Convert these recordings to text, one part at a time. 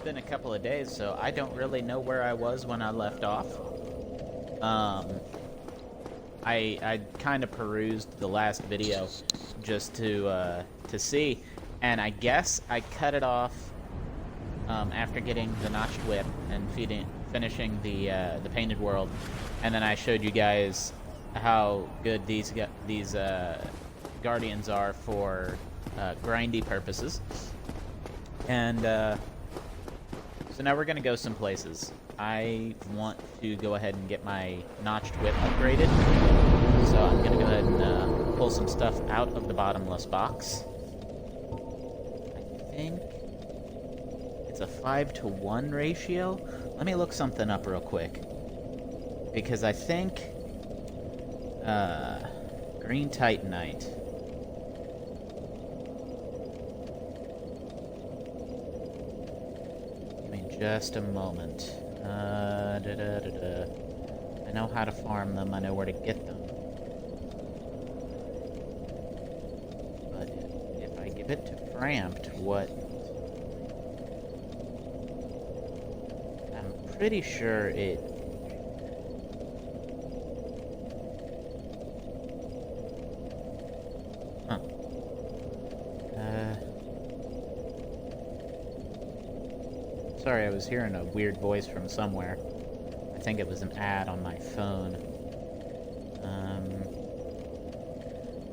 been a couple of days, so I don't really know where I was when I left off. I kind of perused the last video just to see, and I guess I cut it off after getting the notched whip and finishing the painted world, and then I showed you guys how good these guardians are for grindy purposes, and so now we're gonna go some places. I want to go ahead and get my notched whip upgraded, so I'm gonna go ahead and pull some stuff out of the bottomless box. I think it's a 5-to-1 ratio. Let me look something up real quick, because I think green titanite. Give me just a moment. I know how to farm them. I know where to get them. But if I give it to Framped, what? I'm pretty sure it. Huh. Sorry, I was hearing a weird voice from somewhere. I think it was an ad on my phone.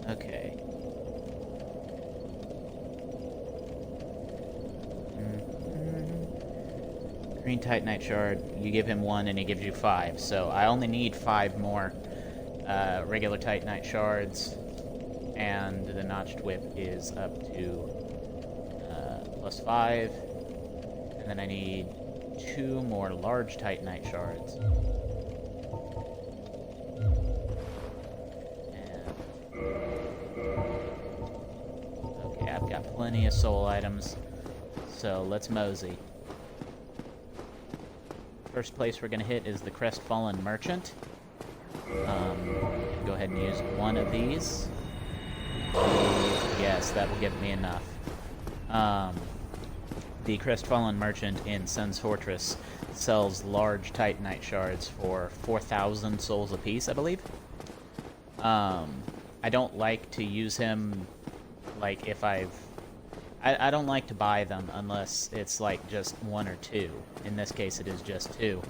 Okay. Green Titanite Shard, you give him 1 and he gives you 5, so I only need 5 more regular Titanite Shards, and the Notched Whip is up to +5, and then I need 2 more large Titanite Shards. Okay, I've got plenty of soul items, so let's mosey. First place we're going to hit is the Crestfallen Merchant. Go ahead and use 1 of these. Yes, that will give me enough. The Crestfallen Merchant in Sun's Fortress sells large Titanite shards for 4,000 souls apiece, I believe. I don't like to use him, like, if I don't like to buy them unless it's, like, just 1 or 2. In this case, it is just 2.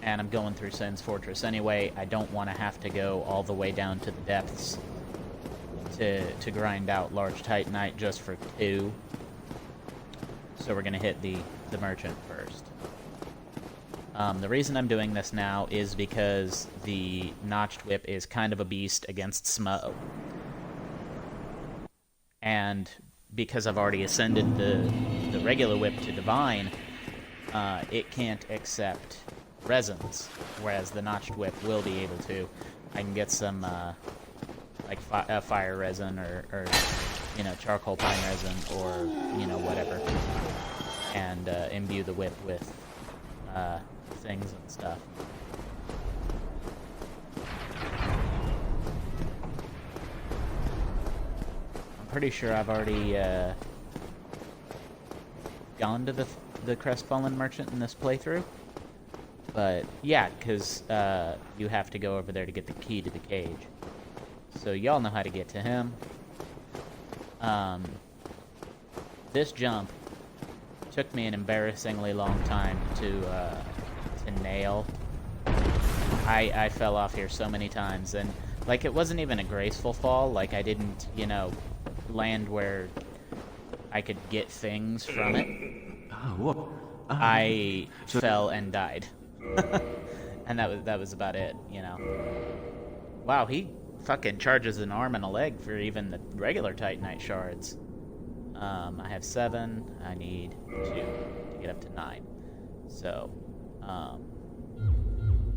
And I'm going through Sun's Fortress anyway. I don't want to have to go all the way down to the depths to grind out large Titanite just for 2. So we're going to hit the Merchant first. The reason I'm doing this now is because the Notched Whip is kind of a beast against Smo. And because I've already ascended the regular whip to Divine, it can't accept resins, whereas the Notched Whip will be able to. I can get some like fire resin or you know, charcoal pine resin, or you know, whatever, and imbue the whip with things and stuff. I'm pretty sure I've already gone to the Crestfallen Merchant in this playthrough, but yeah, because you have to go over there to get the key to the cage. So y'all know how to get to him. This jump took me an embarrassingly long time to nail. I fell off here so many times, and like, it wasn't even a graceful fall. Like, I didn't, you know, land where I could get things from it. I fell and died. And that was about it, you know. Wow, he fucking charges an arm and a leg for even the regular Titanite shards. I have 7. I need 2 to get up to 9. So,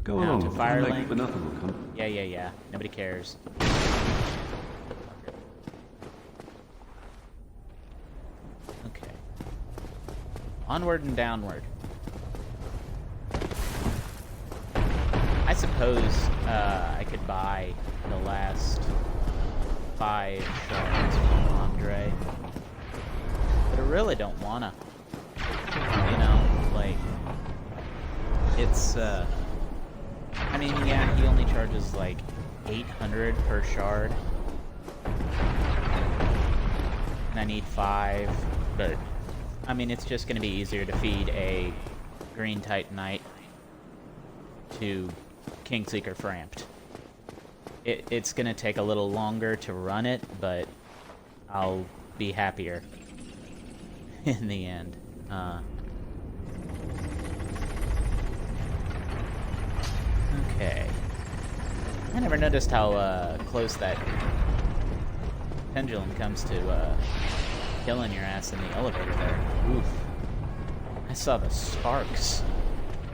go now along. to Firelink. But nothing will come. Yeah. Nobody cares. Okay. Onward and downward. I suppose I could buy the last 5 shards from Andre, but I really don't wanna. You know, Like, it's, I mean, yeah, he only charges, like, 800 per shard. And I need 5, but, I mean, it's just gonna be easier to feed a Green Titanite to Kingseeker Framped. It's gonna take a little longer to run it, but I'll be happier in the end. Okay. I never noticed how close that pendulum comes to killing your ass in the elevator there. Oof. I saw the sparks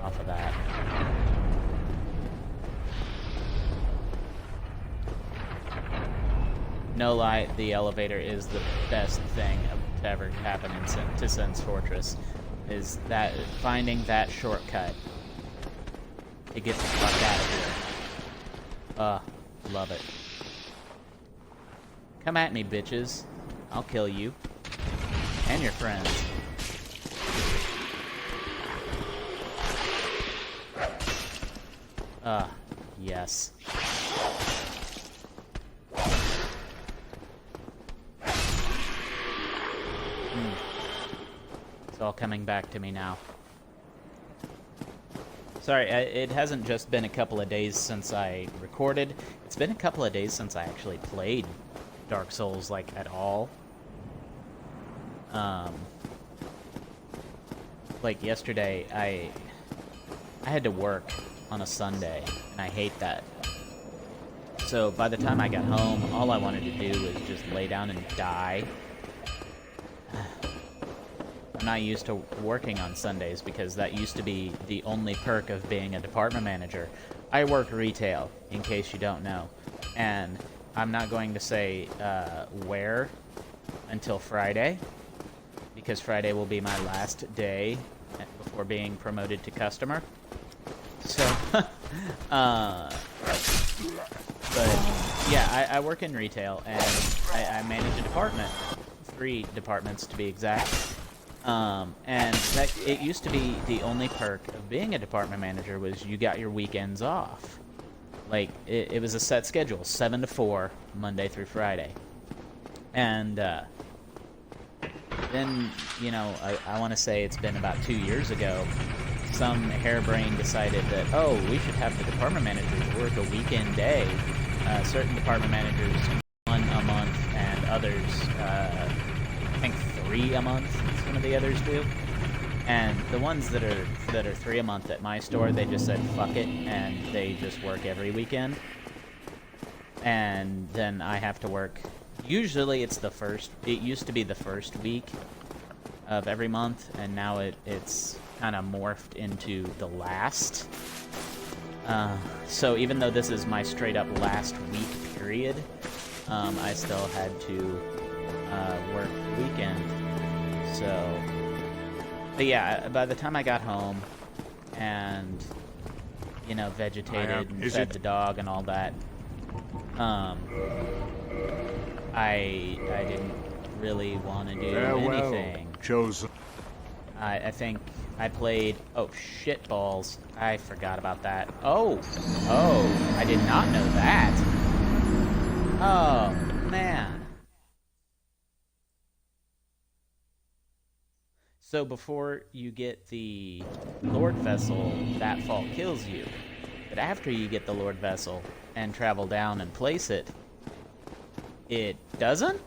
off of that. No lie, the elevator is the best thing to ever happen to Sen's Fortress. Is that finding that shortcut to get the fuck out of here. Love it. Come at me, bitches. I'll kill you. And your friends. Yes. It's all coming back to me now. Sorry, it hasn't just been a couple of days since I recorded. It's been a couple of days since I actually played Dark Souls, like, at all. Like, yesterday, I had to work on a Sunday, and I hate that. So, by the time I got home, all I wanted to do was just lay down and die. I'm not used to working on Sundays because that used to be the only perk of being a department manager. I work retail, in case you don't know, and I'm not going to say where until Friday, because Friday will be my last day before being promoted to customer. So, but yeah, I work in retail, and I manage a department, 3 departments to be exact. And that, it used to be the only perk of being a department manager was you got your weekends off. Like, it was a set schedule, 7 to 4, Monday through Friday. And, then, you know, I want to say it's been about 2 years ago, some harebrain decided that, oh, we should have the department managers work a weekend day. Certain department managers, 1 a month, and others, I think 3 a month, some of the others do. And the ones that are 3 a month at my store, they just said fuck it, and they just work every weekend. And then I have to work. Usually it's the first. It used to be the first week of every month, and now it's kind of morphed into the last. So even though this is my straight up last week period, I still had to work weekend. So, but yeah, by the time I got home and, you know, vegetated and fed the dog and all that, I didn't really want to do anything. Chosen. I think I played... Oh, shit balls. I forgot about that. Oh, I did not know that. Oh, man. So before you get the Lord Vessel, that fault kills you. But after you get the Lord Vessel and travel down and place it, it doesn't?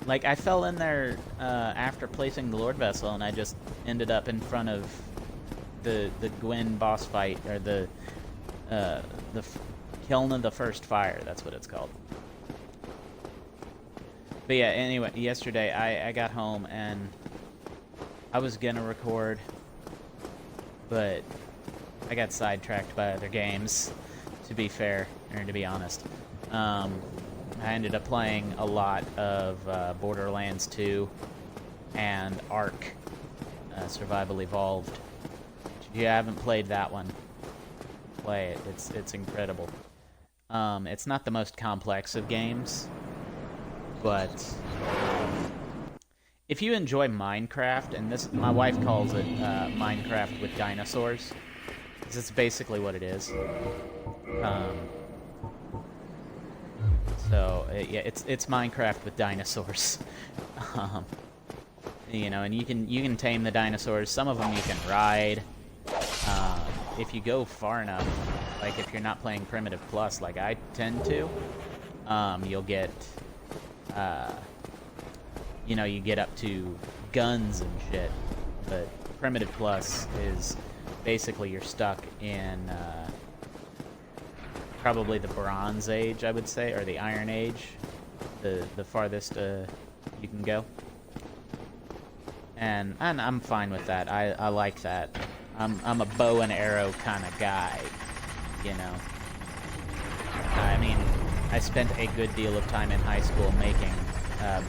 Like, I fell in there after placing the Lord Vessel, and I just ended up in front of the Gwyn boss fight, or the Kiln of the First Fire, that's what it's called. But yeah, anyway, yesterday I got home, and I was gonna record, but I got sidetracked by other games, to be fair, or to be honest. I ended up playing a lot of Borderlands 2 and Ark, Survival Evolved. If you haven't played that one, play it. It's incredible. It's not the most complex of games, but if you enjoy Minecraft, and this, my wife calls it Minecraft with dinosaurs, because it's basically what it is. Yeah, it's Minecraft with dinosaurs. You know, and you can tame the dinosaurs. Some of them you can ride. If you go far enough, like if you're not playing Primitive Plus, like I tend to, you'll get, you know, you get up to guns and shit. But Primitive Plus is basically you're stuck in probably the Bronze Age, I would say, or the Iron Age, the farthest you can go. And I'm fine with that. I like that. I'm a bow and arrow kind of guy, you know. I mean, I spent a good deal of time in high school making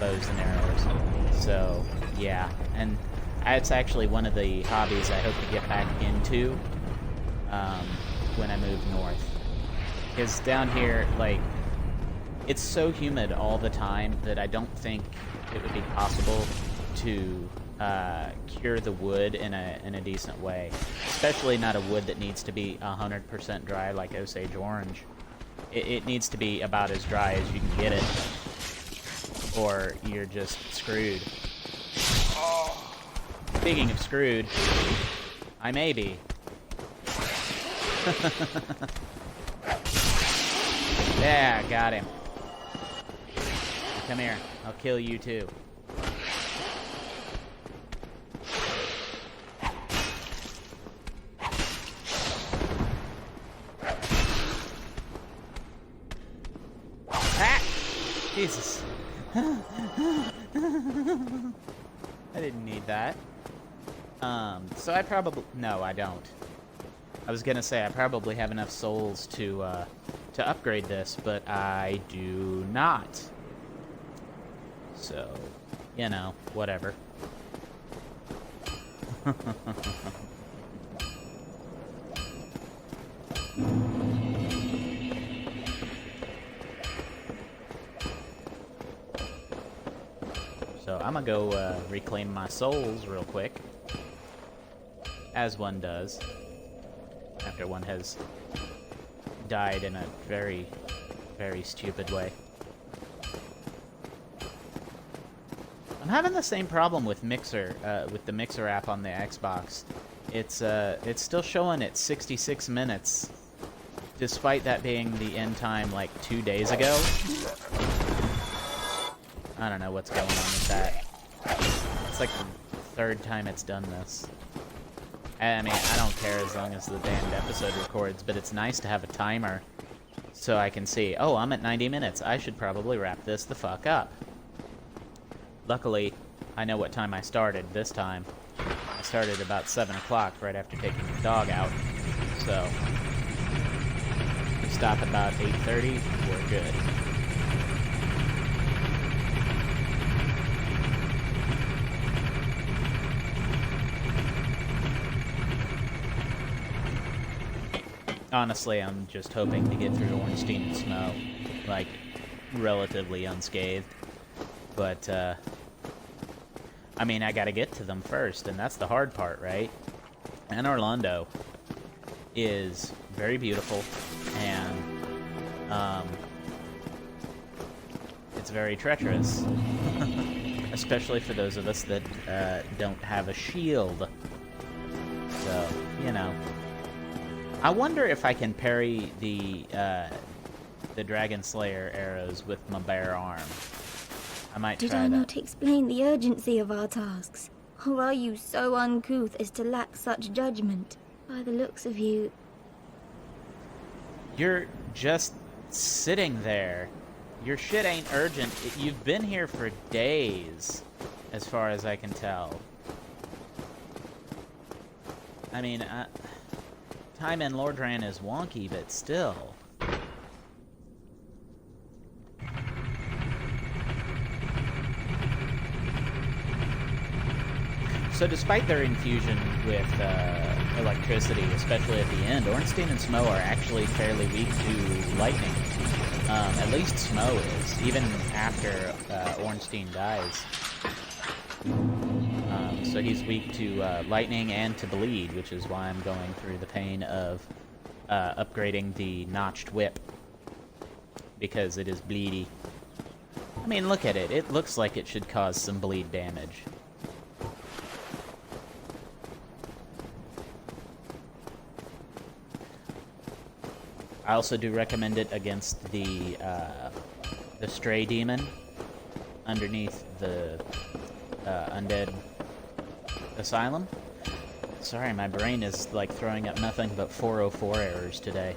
bows and arrows. So, yeah. And it's actually one of the hobbies I hope to get back into when I move north. Because down here, like, it's so humid all the time that I don't think it would be possible to cure the wood in a decent way. Especially not a wood that needs to be 100% dry like Osage Orange. It needs to be about as dry as you can get it, or you're just screwed. Speaking of screwed, I may be. Yeah, got him. Come here, I'll kill you too. Jesus. I didn't need that. So I probably... No, I don't. I was gonna say I probably have enough souls to upgrade this, but I do not. So, you know, whatever. So I'm gonna go reclaim my souls real quick, as one does after one has died in a very, very stupid way. I'm having the same problem with Mixer, with the Mixer app on the Xbox. It's still showing at 66 minutes, despite that being the end time like 2 days ago. I don't know what's going on with that. It's like the third time it's done this. I mean, I don't care as long as the damned episode records, but it's nice to have a timer so I can see, oh, I'm at 90 minutes. I should probably wrap this the fuck up. Luckily, I know what time I started this time. I started about 7 o'clock right after taking the dog out. So, we stop about 8:30, we're good. Honestly, I'm just hoping to get through Ornstein and Snow, like, relatively unscathed. But, I mean, I gotta get to them first, and that's the hard part, right? Anor Londo is very beautiful, and, it's very treacherous. Especially for those of us that, don't have a shield. So, you know. I wonder if I can parry the Dragon Slayer arrows with my bare arm. I might try that. Did I not explain the urgency of our tasks? Or are you so uncouth as to lack such judgment? By the looks of you... You're just sitting there. Your shit ain't urgent. You've been here for days, as far as I can tell. I mean, time in Lordran is wonky, but still. So despite their infusion with electricity, especially at the end, Ornstein and Smo are actually fairly weak to lightning. At least Smo is, even after Ornstein dies. So he's weak to lightning and to bleed, which is why I'm going through the pain of upgrading the notched whip. Because it is bleedy. I mean, look at it. It looks like it should cause some bleed damage. I also do recommend it against the stray demon underneath the undead asylum. Sorry, my brain is like throwing up nothing but 404 errors today.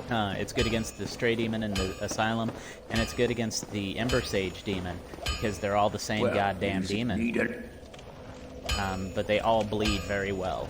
It's good against the stray demon in the asylum, and it's good against the Ember Sage demon because they're all the same goddamn demon. But they all bleed very well.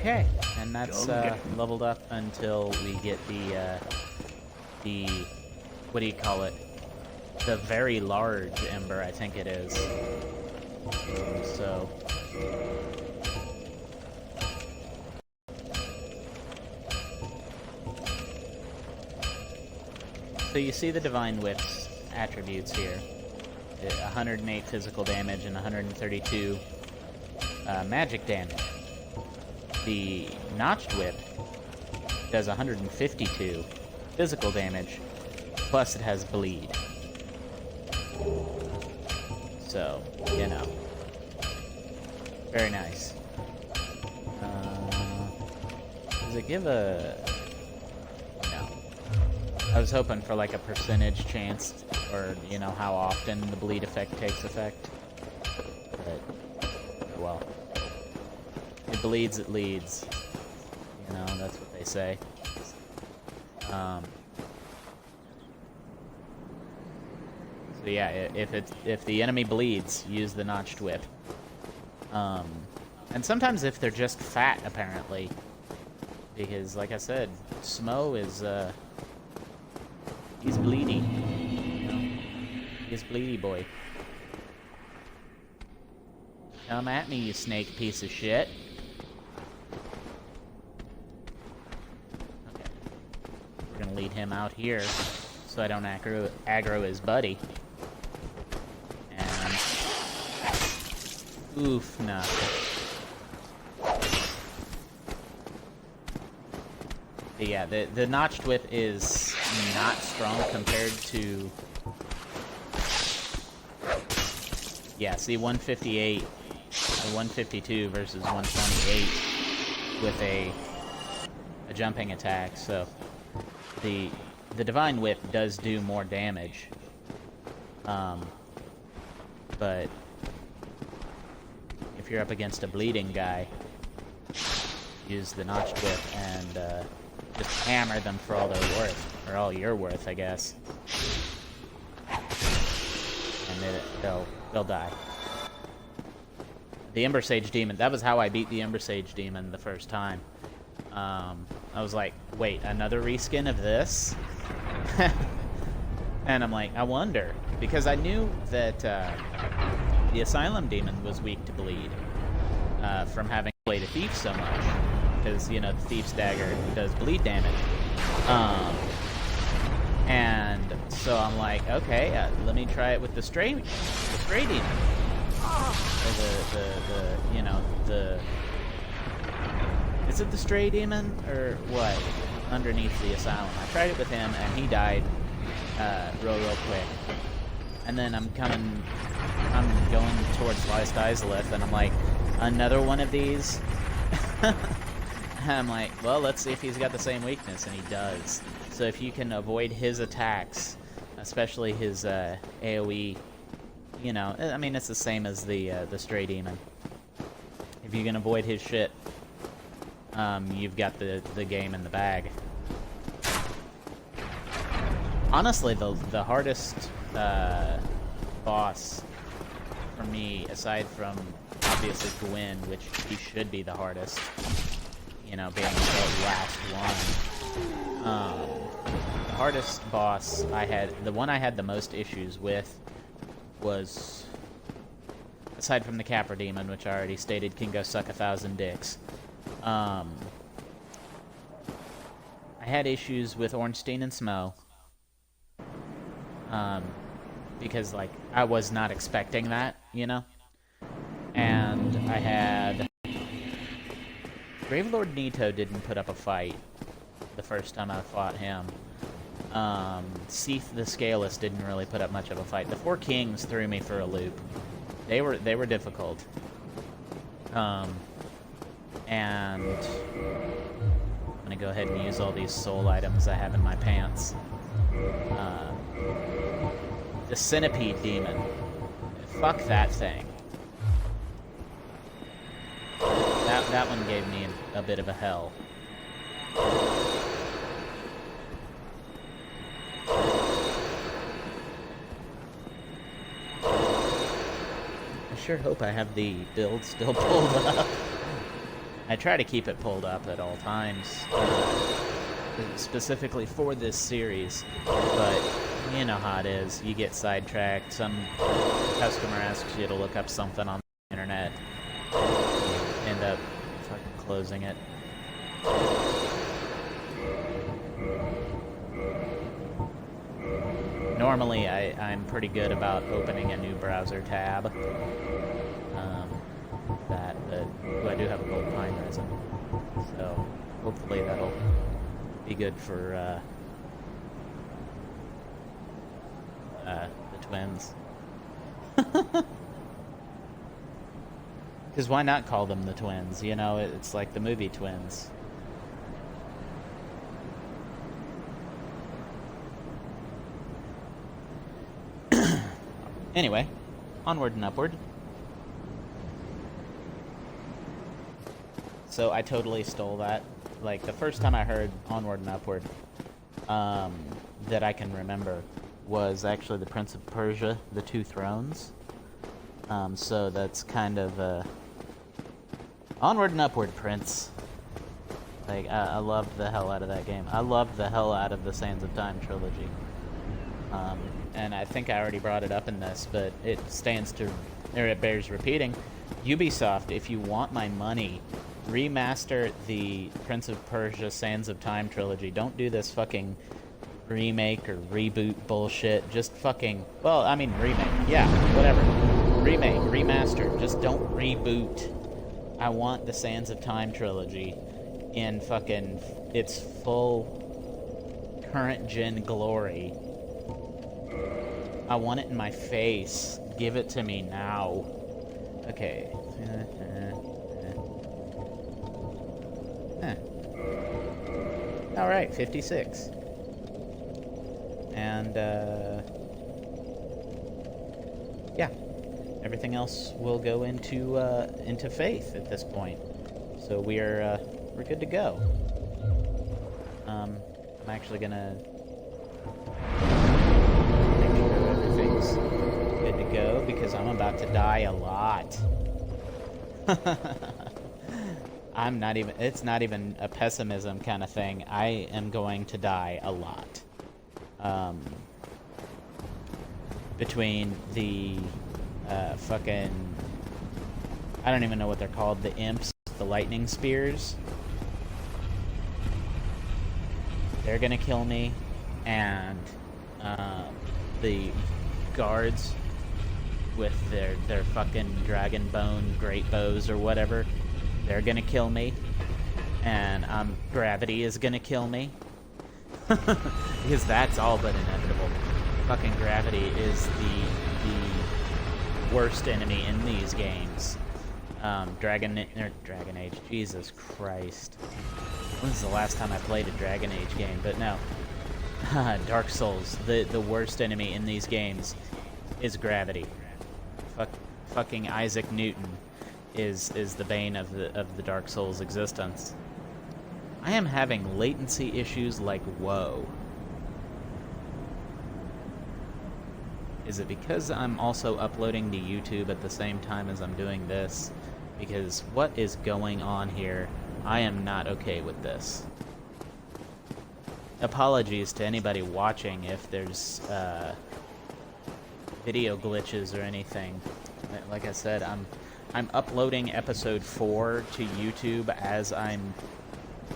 Okay, and that's leveled up until we get the what do you call it? The very large ember, I think it is. So you see the Divine Whip's attributes here. 108 physical damage and 132 magic damage. The Notched Whip does 152 physical damage, plus it has bleed. So, you know. Very nice. Does it give a... No. I was hoping for like a percentage chance, or, you know, how often the bleed effect takes effect. But, well. It bleeds, it leads. You know, that's what they say. So yeah, if the enemy bleeds, use the Notched Whip. And sometimes if they're just fat, apparently. Because, like I said, Smo is, he's bleedy. You know? He's bleedy boy. Come at me, you snake piece of shit. Lead him out here so I don't aggro his buddy. And oof, nah. But yeah, the Notched Whip is not strong compared to... Yeah, see, 158 or 152 versus 128 with a jumping attack, so the Divine Whip does do more damage, but if you're up against a bleeding guy, use the Notched Whip and just hammer them for all they're worth, or all you're worth, I guess, and they'll die. The Ember Sage Demon, that was how I beat the Ember Sage Demon the first time. I was like, wait, another reskin of this? And I'm like, I wonder. Because I knew that the Asylum Demon was weak to bleed from having played a Thief so much. Because, you know, the Thief's Dagger does bleed damage. And so I'm like, okay, let me try it with the Stray Demon. Or you know, is it the Stray Demon, or what? Underneath the Asylum. I tried it with him, and he died real quick. And then I'm going towards Last Izalith, and I'm like, another one of these? And I'm like, well, let's see if he's got the same weakness, and he does. So if you can avoid his attacks, especially his AoE, you know, I mean, it's the same as the Stray Demon. If you can avoid his shit, you've got the game in the bag. Honestly, the hardest boss for me, aside from obviously Gwyn, which he should be the hardest, you know, being the last one. The hardest boss I had, the one I had the most issues with was, aside from the Capra Demon, which I already stated can go suck 1,000 dicks, I had issues with Ornstein and Smo. Because, like, I was not expecting that, you know? And I had... Gravelord Nito didn't put up a fight the first time I fought him. Seath the Scaleless didn't really put up much of a fight. The Four Kings threw me for a loop. They were difficult. And I'm gonna go ahead and use all these soul items I have in my pants. The Centipede Demon. Fuck that thing. That one gave me a bit of a hell. I sure hope I have the build still pulled up. I try to keep it pulled up at all times, specifically for this series, but you know how it is. You get sidetracked, some customer asks you to look up something on the internet, you end up fucking closing it. Normally, I'm pretty good about opening a new browser tab. I do have a gold pine resin, so hopefully that'll be good for the twins. Because why not call them the twins? You know, it's like the movie Twins. Anyway, onward and upward. So I totally stole that. Like, the first time I heard Onward and Upward, that I can remember, was actually the Prince of Persia, The Two Thrones. So that's kind of, Onward and Upward, Prince. Like, I loved the hell out of that game. I loved the hell out of the Sands of Time trilogy. And I think I already brought it up in this, but it bears repeating. Ubisoft, if you want my money, remaster the Prince of Persia Sands of Time trilogy. Don't do this fucking remake or reboot bullshit. Just fucking, well, I mean remake. Yeah, whatever. Remake, remaster. Just don't reboot. I want the Sands of Time trilogy in fucking its full current gen glory. I want it in my face. Give it to me now. Okay. Alright, 56. And, yeah. Everything else will go into faith at this point. So we're good to go. I'm actually gonna make sure everything's good to go, because I'm about to die a lot. It's not even a pessimism kind of thing. I am going to die a lot. Between the, fucking, I don't even know what they're called, the imps, the lightning spears. They're gonna kill me, and, the guards with their fucking dragon bone great bows or whatever, they're gonna kill me, and gravity is gonna kill me. Because that's all but inevitable. Fucking gravity is the worst enemy in these games. Dragon Age, Jesus Christ. When was the last time I played a Dragon Age game? But no. Dark Souls, the worst enemy in these games is gravity. Fucking Isaac Newton is the bane of the Dark Souls existence. I am having latency issues like whoa. Is it because I'm also uploading to YouTube at the same time as I'm doing this? Because what is going on here I am not okay with this. Apologies to anybody watching if there's video glitches or anything. Like I said, I'm uploading episode 4 to YouTube as I'm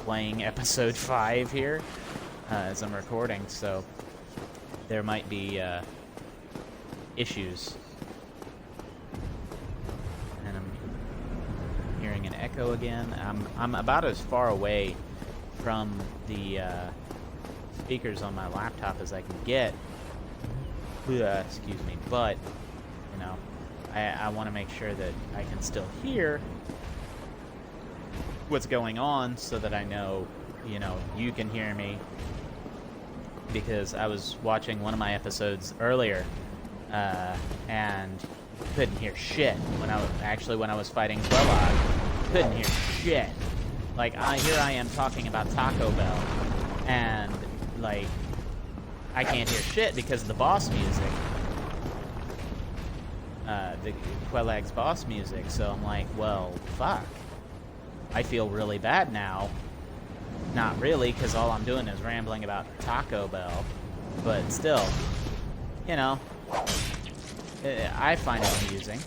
playing episode 5 here, as I'm recording, so there might be issues. And I'm hearing an echo again. I'm about as far away from the speakers on my laptop as I can get. Excuse me, but you know, I want to make sure that I can still hear what's going on so that I know, you know, you can hear me, because I was watching one of my episodes earlier and couldn't hear shit when I was fighting Quelog. Couldn't hear shit. Like, here I am talking about Taco Bell, and like, I can't hear shit because of the boss music. The Quelag's boss music, so I'm like, well, fuck. I feel really bad now. Not really, because all I'm doing is rambling about Taco Bell. But still, you know, I find it amusing.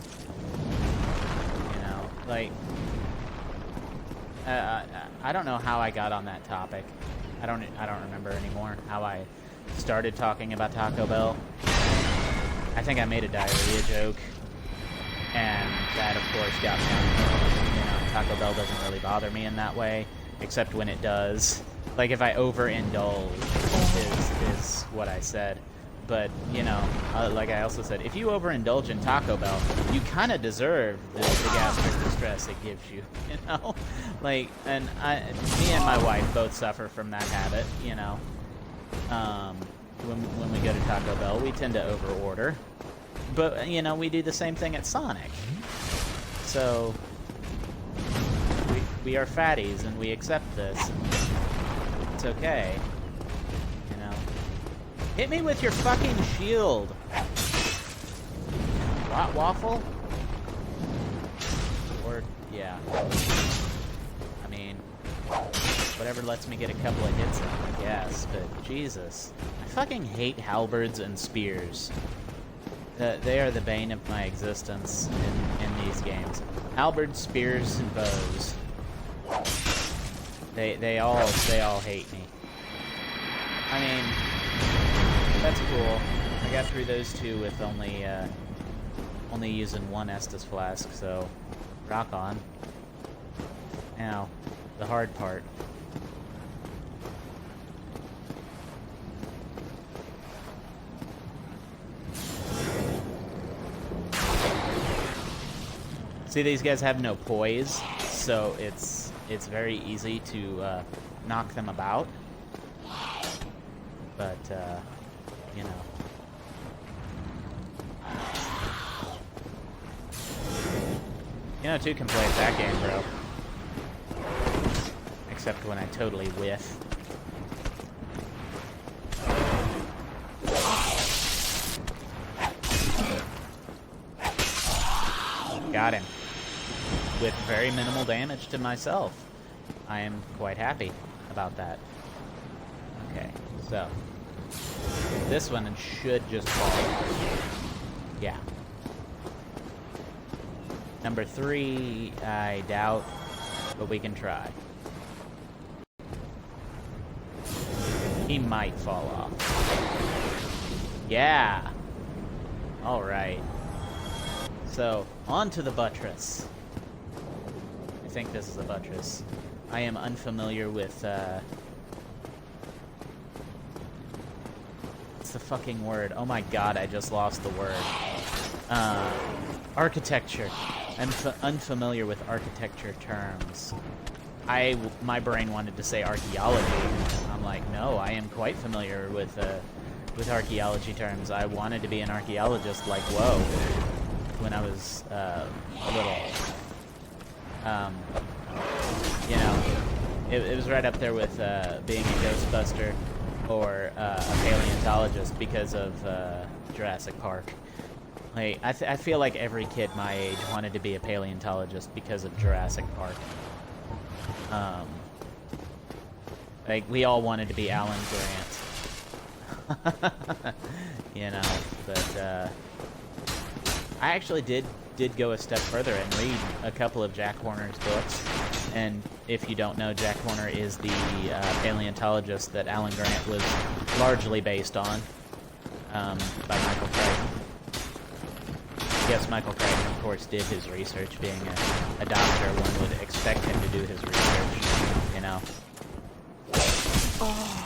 You know, like, I don't know how I got on that topic. I don't remember anymore how I started talking about Taco Bell. I think I made a diarrhea joke, and that of course got me on. You know, Taco Bell doesn't really bother me in that way, except when it does. Like, if I overindulge is what I said. But, you know, like I also said, if you overindulge in Taco Bell, you kind of deserve the gastric distress it gives you, you know? Like, and me and my wife both suffer from that habit, you know? When we go to Taco Bell, we tend to overorder. But, you know, we do the same thing at Sonic. So, we are fatties, and we accept this. It's okay. You know? Hit me with your fucking shield! Waffle? Or, yeah. I mean, whatever lets me get a couple of hits in, I guess, but Jesus. I fucking hate halberds and spears. They are the bane of my existence in these games. Halberds, spears, and bows. They all hate me. I mean, that's cool. I got through those two with only using one Estus flask, so rock on. Now, the hard part. See, these guys have no poise, so it's very easy to knock them about. But you know. You know, two can play at that game, bro. Except when I totally whiff. Got him. With very minimal damage to myself. I am quite happy about that. Okay, so this one should just fall. Yeah. Number 3, I doubt, but we can try. He might fall off. Yeah! Alright. So, on to the buttress. I think this is the buttress. I am unfamiliar with, what's the fucking word? Oh my god, I just lost the word. Architecture. I'm unfamiliar with architecture terms. My brain wanted to say archaeology. I'm like, no, I am quite familiar with archaeology terms. I wanted to be an archaeologist like whoa when I was little. You know, it was right up there with being a Ghostbuster or a paleontologist because of Jurassic Park. Like, I feel like every kid my age wanted to be a paleontologist because of Jurassic Park. Um, like, we all wanted to be Alan Grant. You know, but, I actually did go a step further and read a couple of Jack Horner's books. And if you don't know, Jack Horner is the paleontologist that Alan Grant was largely based on, by Michael Crichton. Yes, Michael Crichton, of course, did his research. Being a doctor, one would expect him to do his research, you know. Oh.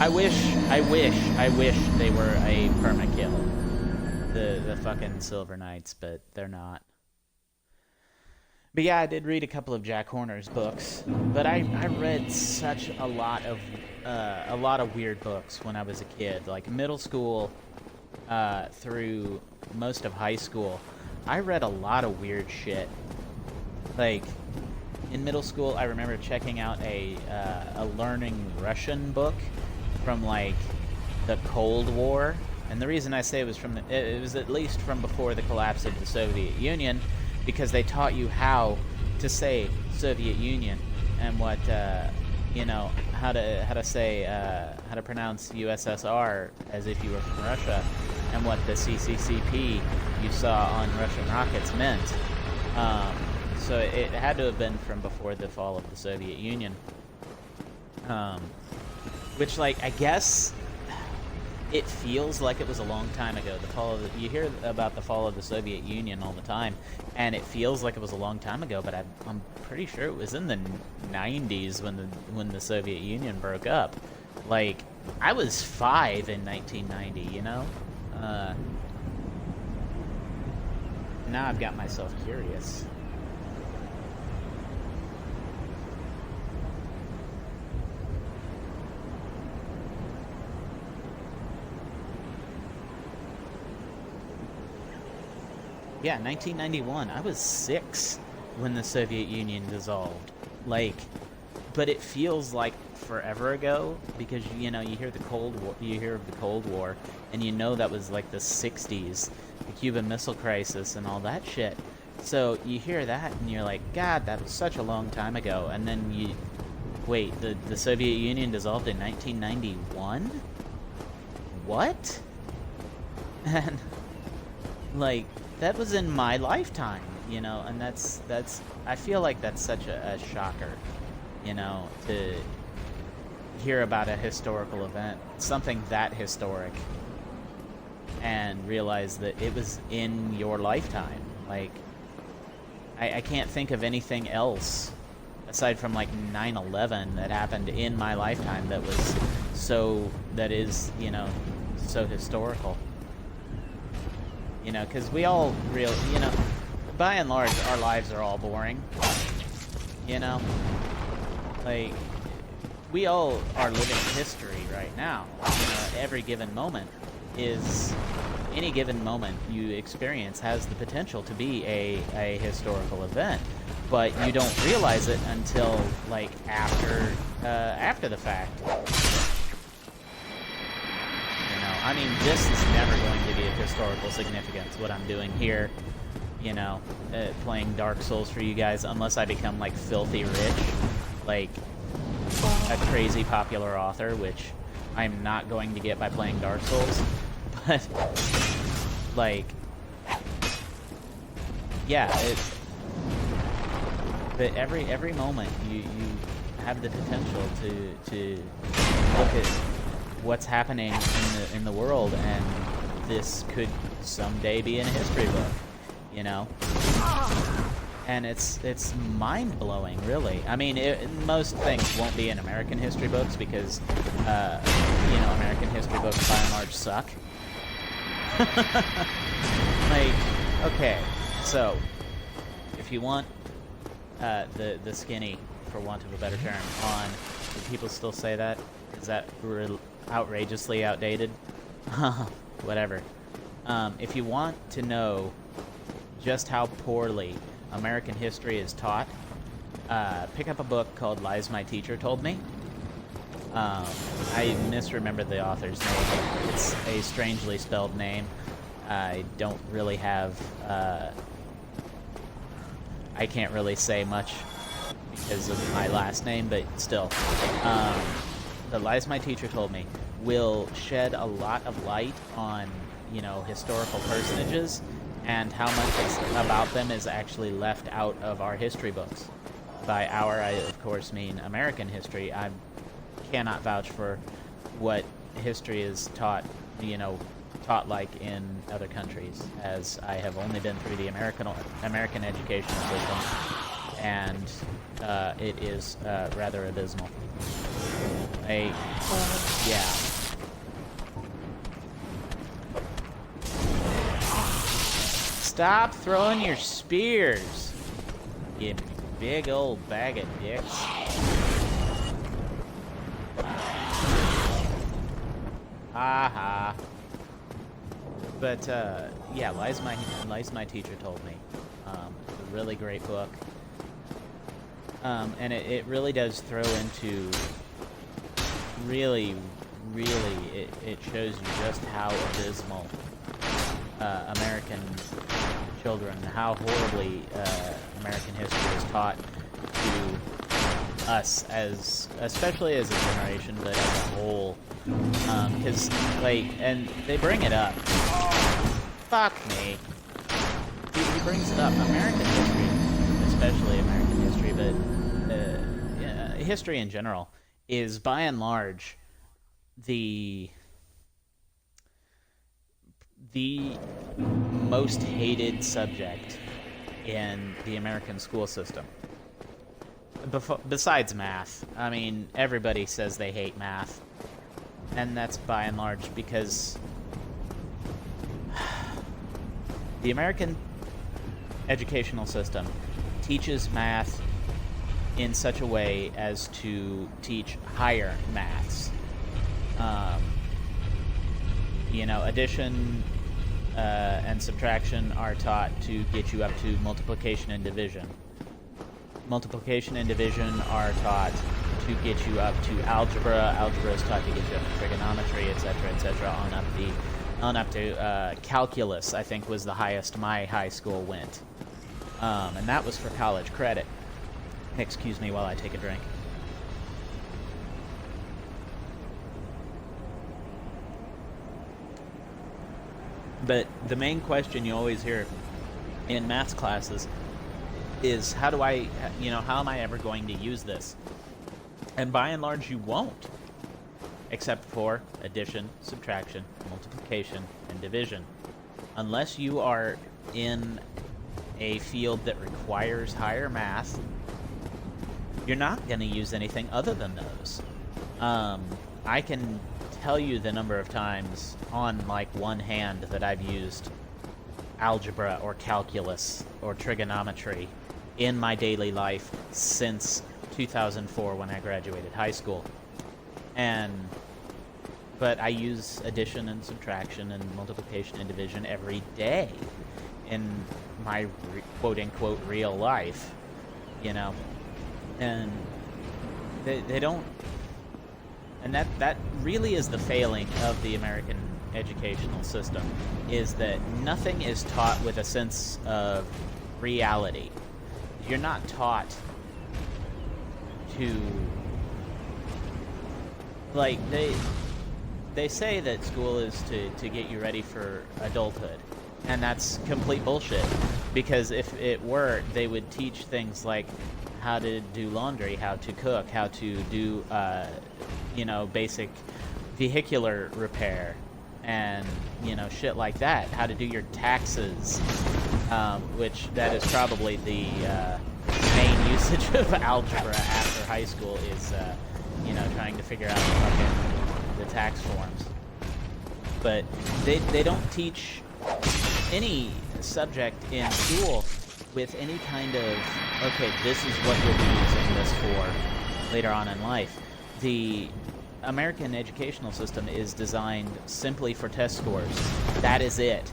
I wish they were a permakill. The fucking Silver Knights, but they're not. But yeah, I did read a couple of Jack Horner's books, but I read such a lot of weird books when I was a kid, like middle school through most of high school. I read a lot of weird shit. Like in middle school, I remember checking out a learning Russian book from like the Cold War, and the reason I say it was at least from before the collapse of the Soviet Union, because they taught you how to say Soviet Union and what you know, how to pronounce USSR as if you were from Russia, and what the CCCP you saw on Russian rockets meant. So it had to have been from before the fall of the Soviet Union. Which, like, I guess it feels like it was a long time ago. You hear about the fall of the Soviet Union all the time, and it feels like it was a long time ago, but I'm pretty sure it was in the 90s when the Soviet Union broke up. Like, I was 5 in 1990, you know? Now I've got myself curious. Yeah, 1991. I was 6 when the Soviet Union dissolved. Like, but it feels like forever ago because, you know, you hear of the Cold War, and you know that was like the 60s, the Cuban Missile Crisis and all that shit. So you hear that and you're like, God, that was such a long time ago. And then wait, the Soviet Union dissolved in 1991? What? And like, that was in my lifetime, you know, and that's I feel like that's such a shocker, you know, to hear about a historical event, something that historic, and realize that it was in your lifetime. Like, I can't think of anything else aside from like 9/11 that happened in my lifetime that is, you know, so historical. You know, because we all you know, by and large, our lives are all boring. You know? Like, we all are living history right now. You know, any given moment you experience has the potential to be a historical event. But you don't realize it until, like, after the fact. I mean, this is never going to be of historical significance, what I'm doing here, you know, playing Dark Souls for you guys, unless I become, like, filthy rich, like a crazy popular author, which I'm not going to get by playing Dark Souls, but, like, yeah, but every moment you have the potential to look at what's happening in the world, and this could someday be in a history book, you know? And it's mind-blowing, really. I mean, most things won't be in American history books because, you know, American history books by and large suck. Like, okay, so if you want the skinny, for want of a better term, on, do people still say that? Is that outrageously outdated? Whatever. If you want to know just how poorly American history is taught, pick up a book called Lies My Teacher Told Me. I misremembered the author's name. It's a strangely spelled name. I don't really have I can't really say much because of my last name, but still. The lies my teacher told me will shed a lot of light on, you know, historical personages and how much about them is actually left out of our history books. By our, I of course mean American history. I cannot vouch for what history is taught, you know, taught like in other countries, as I have only been through the American educational system, and it is rather abysmal. Yeah. Stop throwing your spears, you big old bag of dicks. Ha. But yeah, lies my teacher told me. It's a really great book, and it really does throw into really it shows you just how abysmal American children, how horribly American history is taught to us, as especially as a generation, but as a whole. Because, like, and they bring it up. Fuck me. He brings it up. American history, especially American history, but yeah, history in general, is by and large the most hated subject in the American school system. Besides math. I mean, everybody says they hate math. And that's by and large because the American educational system teaches math in such a way as to teach higher maths. You know, addition and subtraction are taught to get you up to multiplication and division. Multiplication and division are taught to get you up to algebra. Algebra is taught to get you up to trigonometry, etc., on up to calculus. I think was the highest my high school went, and that was for college credit. Excuse me while I take a drink. But the main question you always hear in maths classes is, how do I, you know, how am I ever going to use this? And by and large, you won't, except for addition, subtraction, multiplication, and division. Unless you are in a field that requires higher math, you're not going to use anything other than those. I can tell you the number of times on, like, one hand that I've used algebra or calculus or trigonometry in my daily life since 2004 when I graduated high school. But I use addition and subtraction and multiplication and division every day in my quote-unquote real life, you know. And they don't... And that really is the failing of the American educational system, is that nothing is taught with a sense of reality. You're not taught to, like, they say that school is to get you ready for adulthood, and that's complete bullshit, because if it were, they would teach things like how to do laundry, how to cook, how to do you know, basic vehicular repair, and, you know, shit like that, how to do your taxes, which that is probably the main usage of algebra after high school, is you know, trying to figure out the tax forms. But they don't teach any subject in school with any kind of, okay, this is what you'll be using this for later on in life. The American educational system is designed simply for test scores. That is it.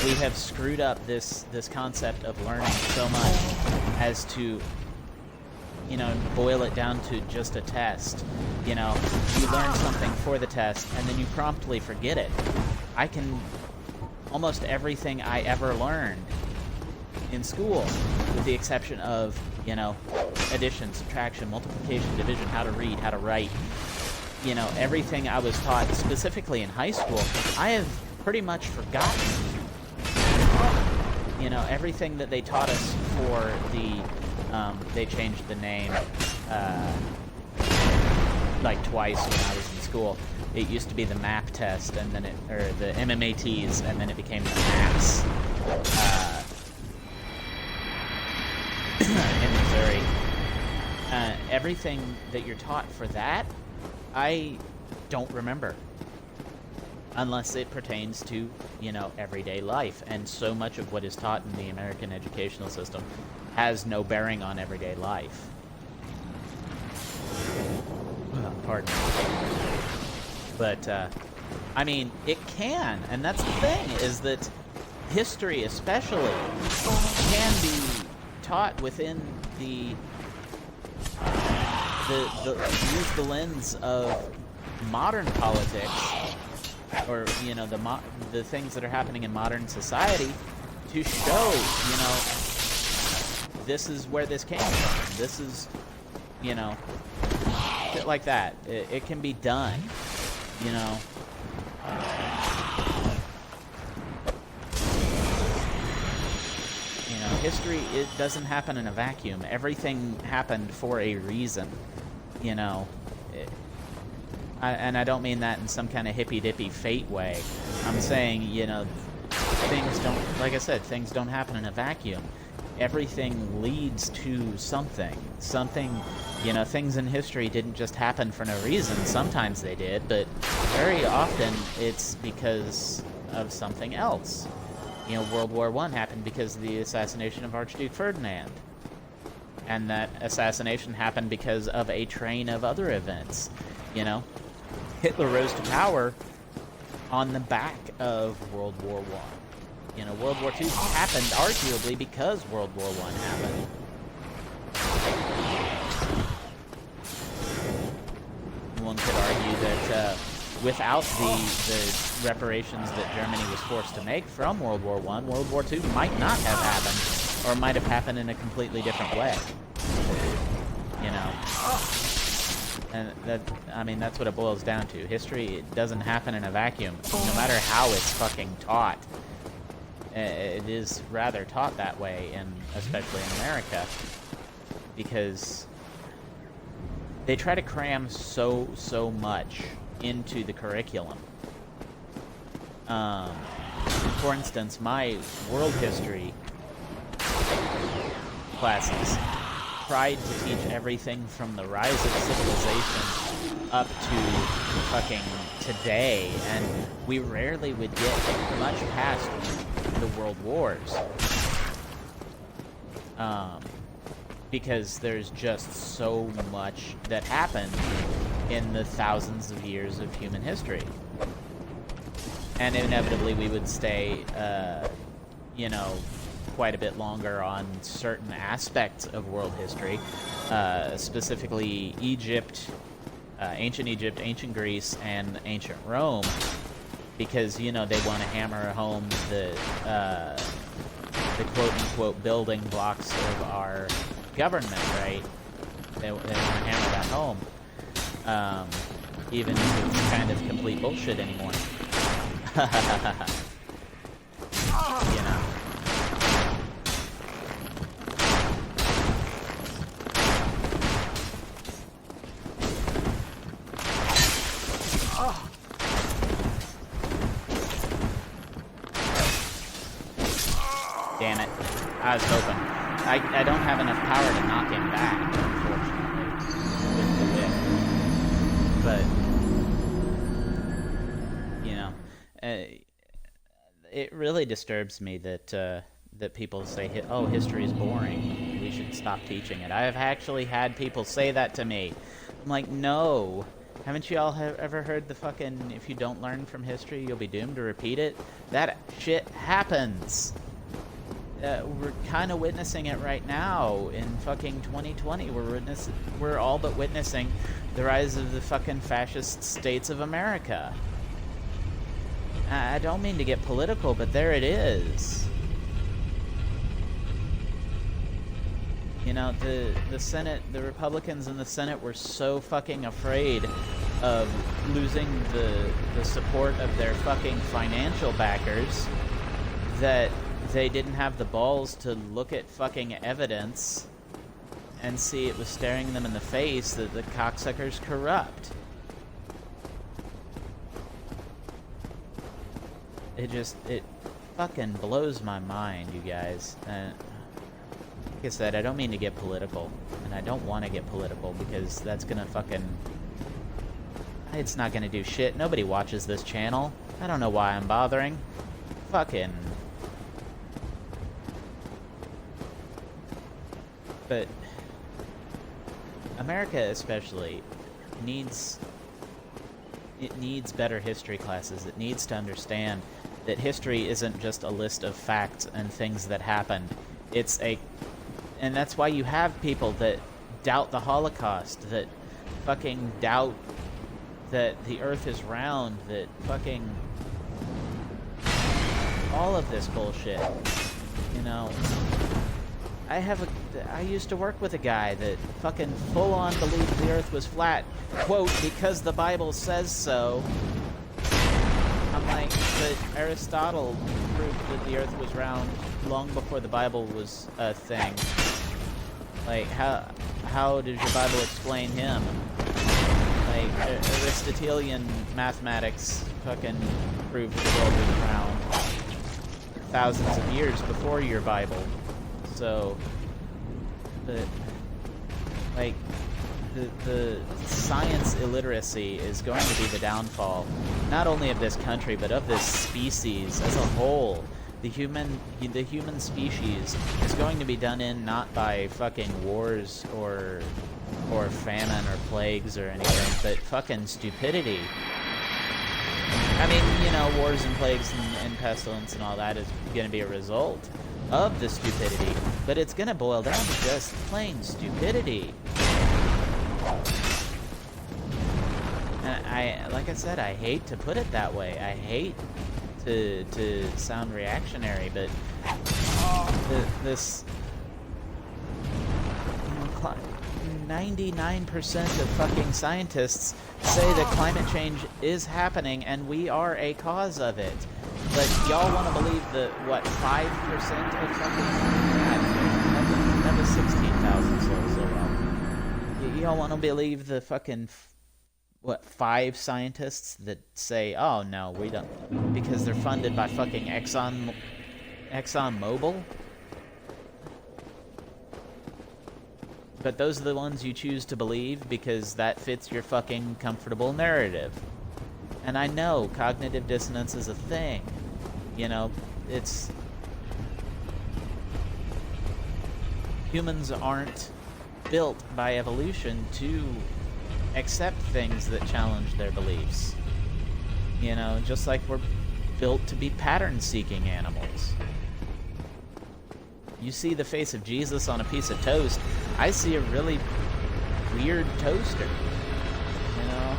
We have screwed up this concept of learning so much as to, you know, boil it down to just a test. You know, you learn something for the test and then you promptly forget it. Almost everything I ever learned in school, with the exception of, you know, addition, subtraction, multiplication, division, how to read, how to write. You know, everything I was taught specifically in high school, I have pretty much forgotten. You know, everything that they taught us for the, they changed the name, like twice when I was in school. It used to be the MAP test, and then or the MMATs, and then it became the MAPs, in Missouri. Everything that you're taught for that, I don't remember. Unless it pertains to, you know, everyday life. And so much of what is taught in the American educational system has no bearing on everyday life. Pardon me. But, I mean, it can. And that's the thing, is that history especially can be taught within use the lens of modern politics, or, you know, the things that are happening in modern society, to show, you know, this is where this came from. This is, you know, shit like that. It can be done, you know. You know, history, it doesn't happen in a vacuum. Everything happened for a reason, you know. And I don't mean that in some kind of hippy-dippy fate way. I'm saying, you know, things don't, like I said, things don't happen in a vacuum. Everything leads to something. Something, you know, things in history didn't just happen for no reason. Sometimes they did, but very often it's because of something else. You know, World War I happened because of the assassination of Archduke Ferdinand. And that assassination happened because of a train of other events, you know. Hitler rose to power on the back of World War I. You know, World War II happened arguably because World War I happened. One could argue that without the reparations that Germany was forced to make from World War I, World War II might not have happened, or might have happened in a completely different way. You know? And that, I mean, that's what it boils down to. History, it doesn't happen in a vacuum, no matter how it's fucking taught. It is rather taught that way, especially in America, because they try to cram so much into the curriculum. For instance, my world history classes tried to teach everything from the rise of civilization up to fucking today, and we rarely would get much past the world wars. Because there's just so much that happened in the thousands of years of human history. And inevitably we would stay, you know, quite a bit longer on certain aspects of world history, specifically Egypt, ancient Greece, and ancient Rome, because, you know, they want to hammer home the quote-unquote building blocks of our government, right? They want to hammer that home, even if it's kind of complete bullshit anymore. You know. Damn it. I was hoping. I don't have enough power to knock him back, unfortunately, with the whip. But, you know, it really disturbs me that that people say, oh, history is boring, we should stop teaching it. I have actually had people say that to me. I'm like, no. Haven't you all ever heard the fucking, if you don't learn from history, you'll be doomed to repeat it? That shit happens. We're kind of witnessing it right now in fucking 2020. We're all but witnessing the rise of the fucking fascist states of America. I don't mean to get political, but there it is. know, the Senate, the Republicans in the Senate were so fucking afraid of losing the support of their fucking financial backers that they didn't have the balls to look at fucking evidence and see it was staring them in the face that the cocksucker's corrupt. It fucking blows my mind, you guys. Like I said, I don't mean to get political, and I don't want to get political because that's gonna fucking... It's not gonna do shit. Nobody watches this channel. I don't know why I'm bothering. Fucking... But... America especially needs... It needs better history classes. It needs to understand that history isn't just a list of facts and things that happened. It's a... And that's why you have people that doubt the Holocaust, that fucking doubt that the Earth is round, that fucking... all of this bullshit. You know... I used to work with a guy that fucking full-on believed the Earth was flat. Quote, because the Bible says so. I'm like, but Aristotle proved that the Earth was round long before the Bible was a thing. Like, how does your Bible explain him? Like, Aristotelian mathematics fucking proved the world was round thousands of years before your Bible. So, like, the science illiteracy is going to be the downfall, not only of this country, but of this species as a whole. The human species is going to be done in not by fucking wars or famine or plagues or anything, but fucking stupidity. I mean, you know, wars and plagues and pestilence and all that is going to be a result of the stupidity, but it's gonna boil down to just plain stupidity. And like I said, I hate to put it that way. I hate to sound reactionary, but this 99% of fucking scientists say that climate change is happening and we are a cause of it. But y'all want to believe the, what, 5% of fucking... That was 16,000 souls, so well. Y'all want to believe the fucking, what, 5 scientists that say, oh, no, we don't... Because they're funded by fucking ExxonMobil? But those are the ones you choose to believe because that fits your fucking comfortable narrative. And I know cognitive dissonance is a thing. You know, it's... Humans aren't built by evolution to accept things that challenge their beliefs. You know, just like we're built to be pattern-seeking animals. You see the face of Jesus on a piece of toast, I see a really weird toaster. You know?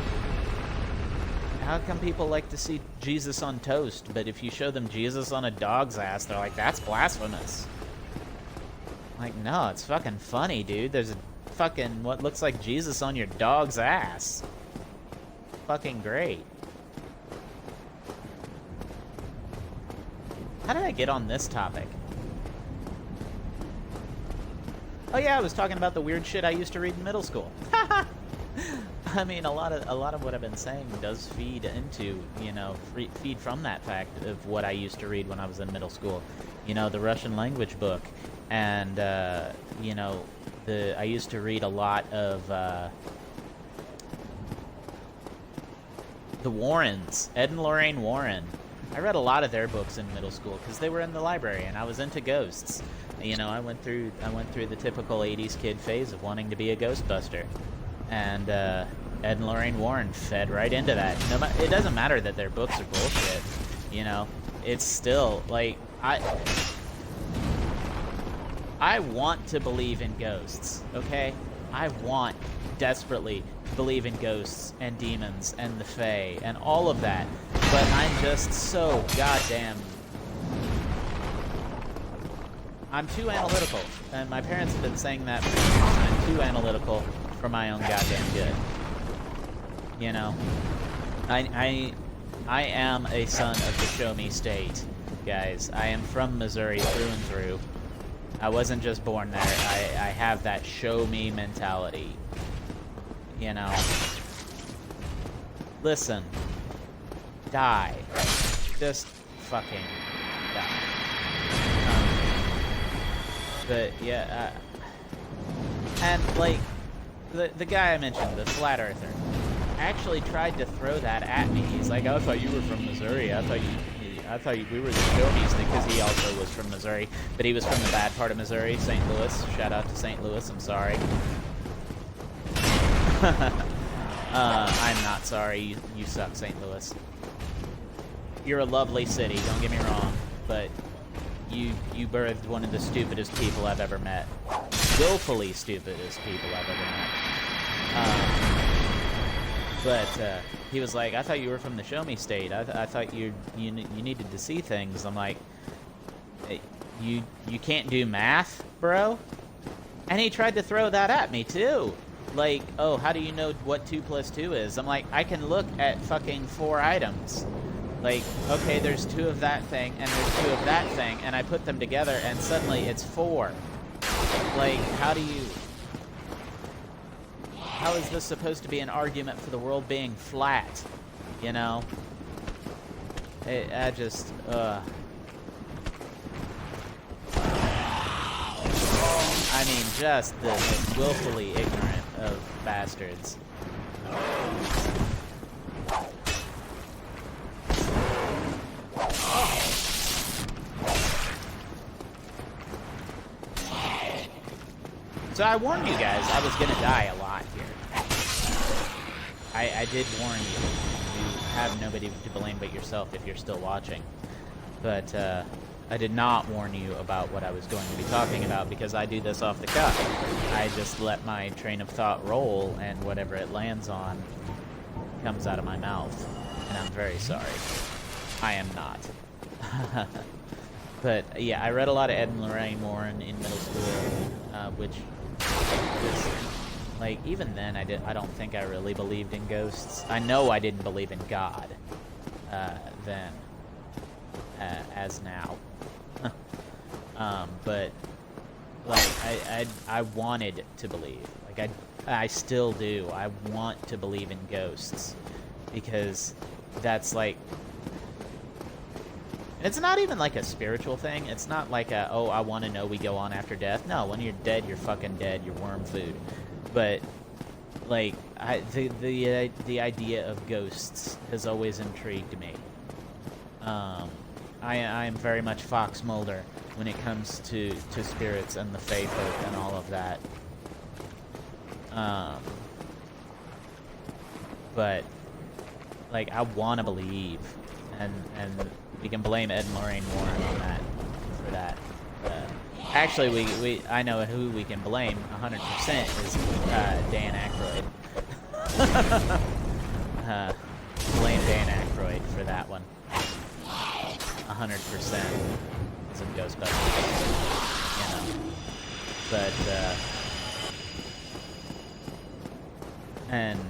How come people like to see Jesus on toast, but if you show them Jesus on a dog's ass, they're like, that's blasphemous. Like, no, it's fucking funny, dude. There's a fucking what looks like Jesus on your dog's ass. Fucking great. How did I get on this topic? Oh yeah, I was talking about the weird shit I used to read in middle school. I mean, a lot of what I've been saying does feed into, you know, feed from that fact of what I used to read when I was in middle school. You know, the Russian language book, and you know, I used to read a lot of the Warrens, Ed and Lorraine Warren. I read a lot of their books in middle school because they were in the library, and I was into ghosts. You know, I went through the typical 80s kid phase of wanting to be a Ghostbuster. And Ed and Lorraine Warren fed right into that. It doesn't matter that their books are bullshit, you know. It's still, like, I want to believe in ghosts, okay? I want desperately to believe in ghosts and demons and the Fae and all of that. But I'm just so goddamn... I'm too analytical, and my parents have been saying that for years. I'm too analytical for my own goddamn good. You know, I am a son of the show me state, guys. I am from Missouri through and through. I wasn't just born there. I have that show me mentality. You know. Listen. Die. Just fucking die. But yeah, and like the guy I mentioned, the flat earther, actually tried to throw that at me. He's like, "I thought you were from Missouri. I thought we were the Showmies," because he also was from Missouri, but he was from the bad part of Missouri, St. Louis. Shout out to St. Louis. I'm sorry. I'm not sorry. You suck, St. Louis. You're a lovely city. Don't get me wrong, but you birthed one of the stupidest people I've ever met. Willfully stupidest people I've ever met. But he was like, "I thought you were from the Show Me State. I thought you needed to see things." I'm like, hey, you can't do math, bro? And he tried to throw that at me too. Like, oh, how do you know what 2 + 2 is? I'm like, I can look at fucking 4 items. Like, okay, there's 2 of that thing, and there's 2 of that thing, and I put them together, and suddenly it's 4. Like, how is this supposed to be an argument for the world being flat? You know? I just, I mean, just the willfully ignorant of bastards. So I warned you guys I was gonna die a lot here. I did warn you. You have nobody to blame but yourself if you're still watching. But I did not warn you about what I was going to be talking about, because I do this off the cuff. I just let my train of thought roll, and whatever it lands on comes out of my mouth. And I'm very sorry. I am not. But yeah, I read a lot of Ed and Lorraine Warren in middle school, which was, like, even then I don't think I really believed in ghosts. I know I didn't believe in God then, as now. But like I wanted to believe. Like I still do. I want to believe in ghosts, because that's like, it's not even like a spiritual thing. It's not like a, oh, I want to know we go on after death. No, when you're dead, you're fucking dead. You're worm food. But like the idea of ghosts has always intrigued me. I am very much Fox Mulder when it comes to spirits and the fae folk and all of that. But like, I want to believe, and we can blame Ed and Lorraine Warren on that, for that. Actually, I know who we can blame 100% is Dan Aykroyd. Blame Dan Aykroyd for that one. 100% is in Ghostbusters, you know. But and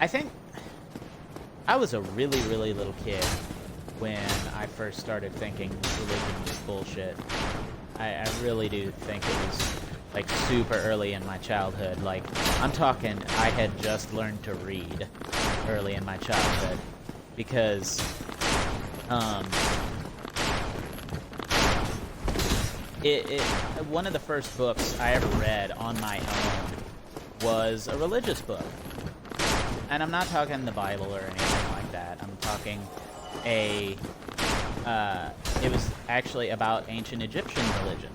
I think I was a really, really little kid when I first started thinking religion was bullshit. I really do think it was like super early in my childhood. Like, I'm talking, I had just learned to read early in my childhood, because one of the first books I ever read on my own was a religious book. And I'm not talking the Bible or anything like that. I'm talking it was actually about ancient Egyptian religion.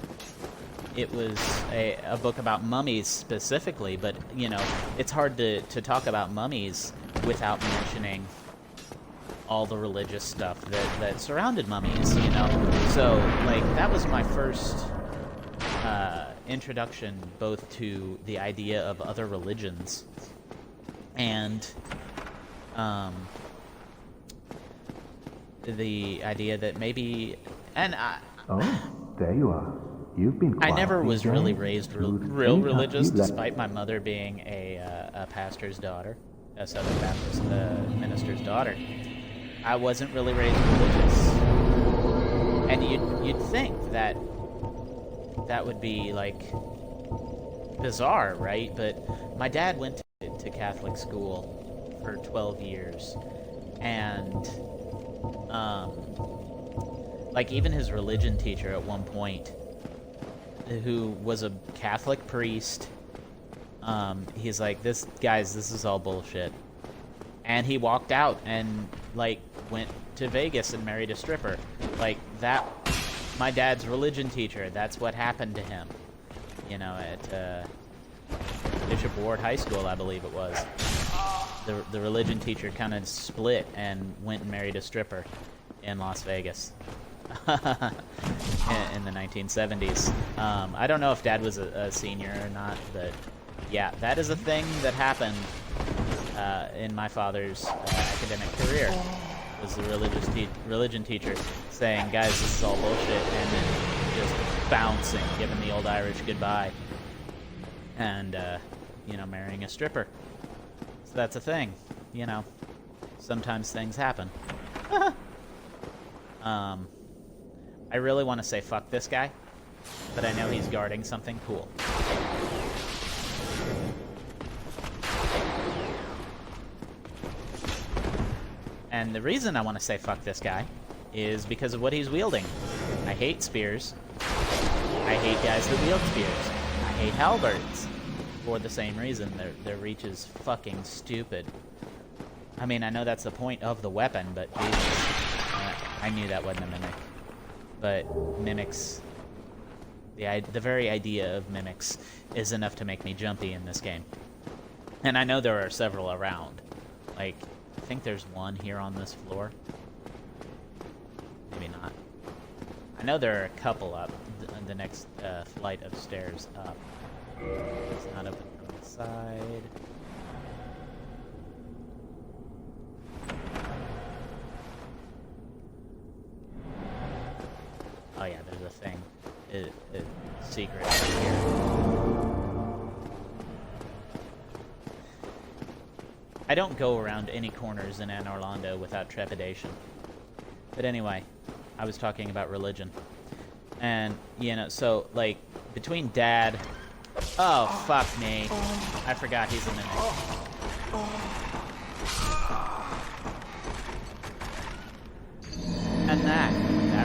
It was a book about mummies specifically, but, you know, it's hard to talk about mummies without mentioning all the religious stuff that surrounded mummies, you know? So, like, that was my first introduction both to the idea of other religions and the idea that maybe, and Oh, there you are. You've been quiet I never these was really days. raised Good real sweetheart. religious, You let- despite my mother being a pastor's daughter, a Southern Baptist minister's daughter. I wasn't really raised religious, and you'd think that would be like bizarre, right? But my dad went to Catholic school for 12 years, and like even his religion teacher at one point, who was a Catholic priest, he's like, this is all bullshit, and he walked out and like went to Vegas and married a stripper. Like that, my dad's religion teacher, that's what happened to him, you know, at Bishop Ward High School, I believe it was. The religion teacher kind of split and went and married a stripper in Las Vegas in the 1970s. I don't know if Dad was a senior or not, but yeah, that is a thing that happened in my father's academic career. Was the religion teacher saying, "Guys, this is all bullshit," and then just bouncing, giving the old Irish goodbye, and you know, marrying a stripper. So that's a thing, you know. Sometimes things happen. I really want to say fuck this guy, but I know he's guarding something cool. And the reason I want to say fuck this guy is because of what he's wielding. I hate spears. I hate guys that wield spears. I hate halberds. For the same reason, their reach is fucking stupid. I mean, I know that's the point of the weapon, but Jesus. I knew that wasn't a mimic. But mimics... The very idea of mimics is enough to make me jumpy in this game. And I know there are several around. Like, I think there's one here on this floor. Maybe not. I know there are a couple up the next flight of stairs up. It's not open from the side. Oh yeah, there's a thing. A secret right here. I don't go around any corners in Anor Londo without trepidation. But anyway, I was talking about religion. And, you know, so, like, between Dad... Oh, fuck me. I forgot he's a mimic. And that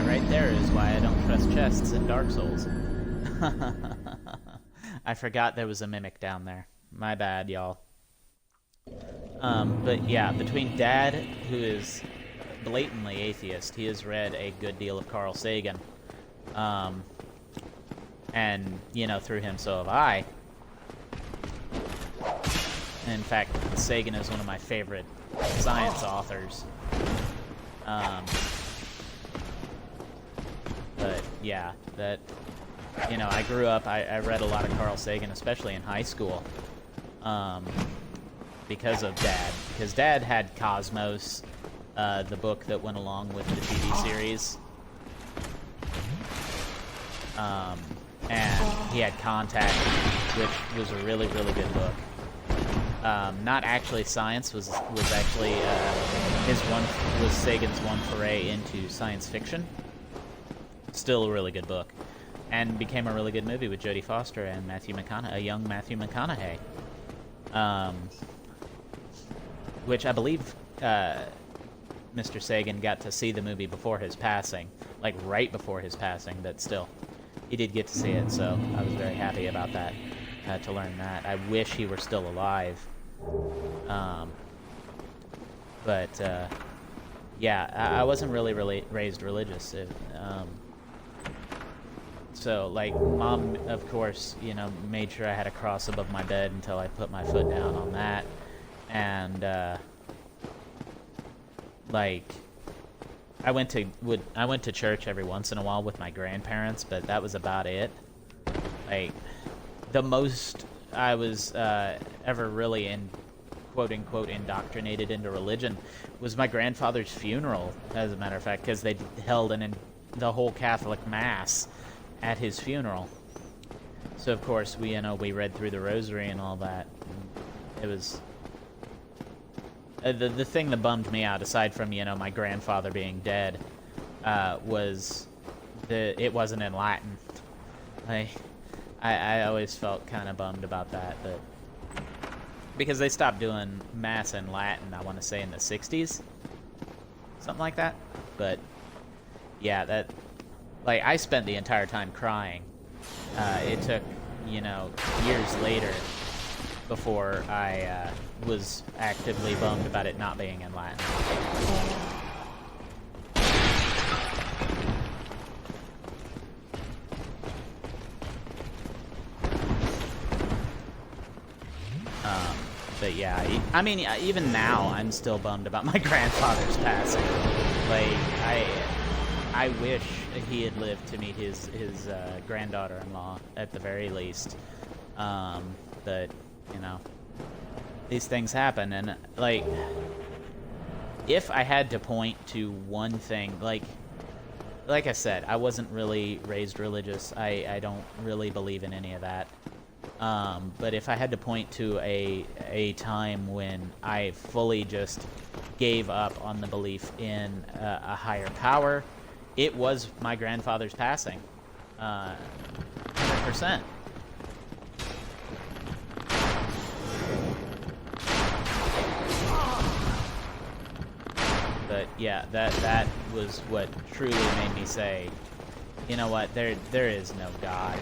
right there is why I don't trust chests in Dark Souls. I forgot there was a mimic down there. My bad, y'all. But yeah, between Dad, who is blatantly atheist, he has read a good deal of Carl Sagan. And, you know, through him, so have I. In fact, Sagan is one of my favorite science authors. But, yeah, that, you know, I grew up, I read a lot of Carl Sagan, especially in high school, because of Dad. Because Dad had Cosmos, the book that went along with the TV series. And he had Contact, which was a really, really good book. Not actually science, was actually was Sagan's one foray into science fiction. Still a really good book, and became a really good movie with Jodie Foster and a young Matthew McConaughey. Which I believe Mr. Sagan got to see the movie before his passing, like right before his passing, but still. He did get to see it, so I was very happy about that, to learn that. I wish he were still alive. Yeah, I wasn't really raised religious. So, like, Mom, of course, you know, made sure I had a cross above my bed until I put my foot down on that. And, like... I went to church every once in a while with my grandparents, but that was about it. Like, the most I was ever really in quote-unquote indoctrinated into religion was my grandfather's funeral, as a matter of fact, because they held the whole Catholic Mass at his funeral. So, of course, we read through the rosary and all that. It was... the thing that bummed me out, aside from, my grandfather being dead, was it wasn't in Latin. I always felt kind of bummed about that, but because they stopped doing Mass in Latin, I want to say in the 60s, something like that. But yeah, I spent the entire time crying. It took, years later before I was actively bummed about it not being in Latin. But yeah, I mean, even now, I'm still bummed about my grandfather's passing. I wish he had lived to meet his granddaughter-in-law at the very least. But these things happen, and if I had to point to one thing, like I said, I wasn't really raised religious. I don't really believe in any of that. But if I had to point to a time when I fully just gave up on the belief in a higher power, it was my grandfather's passing. 100%. But yeah, that was what truly made me say, you know what, there is no God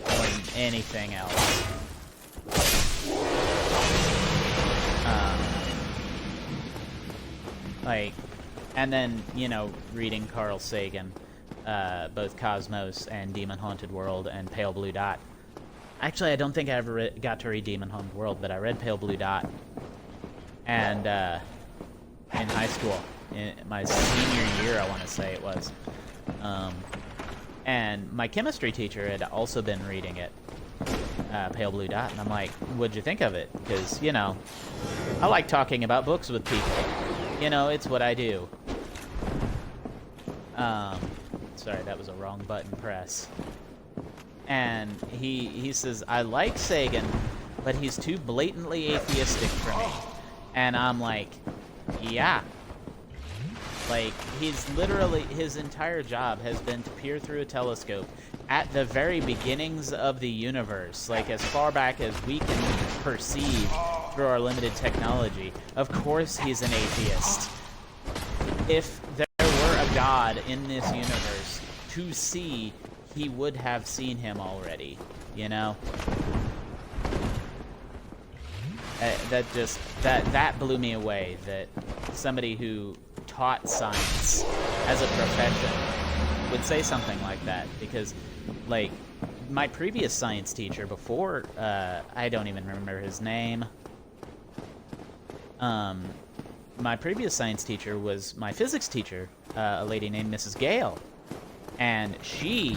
more than anything else. And then, reading Carl Sagan, both Cosmos and Demon Haunted World and Pale Blue Dot. Actually, I don't think I ever got to read Demon Haunted World, but I read Pale Blue Dot. And, in high school, in my senior year, I want to say it was. And my chemistry teacher had also been reading it, Pale Blue Dot, and I'm like, what'd you think of it? Because, I like talking about books with people. It's what I do. Sorry, that was a wrong button press. And he says, I like Sagan, but he's too blatantly atheistic for me. And I'm like, yeah. He's literally, his entire job has been to peer through a telescope at the very beginnings of the universe, as far back as we can perceive through our limited technology. Of course he's an atheist. If there were a God in this universe to see, he would have seen him already, That blew me away, that somebody who taught science as a profession would say something like that, because my previous science teacher before, I don't even remember his name. My previous science teacher was my physics teacher, a lady named Mrs. Gale, and she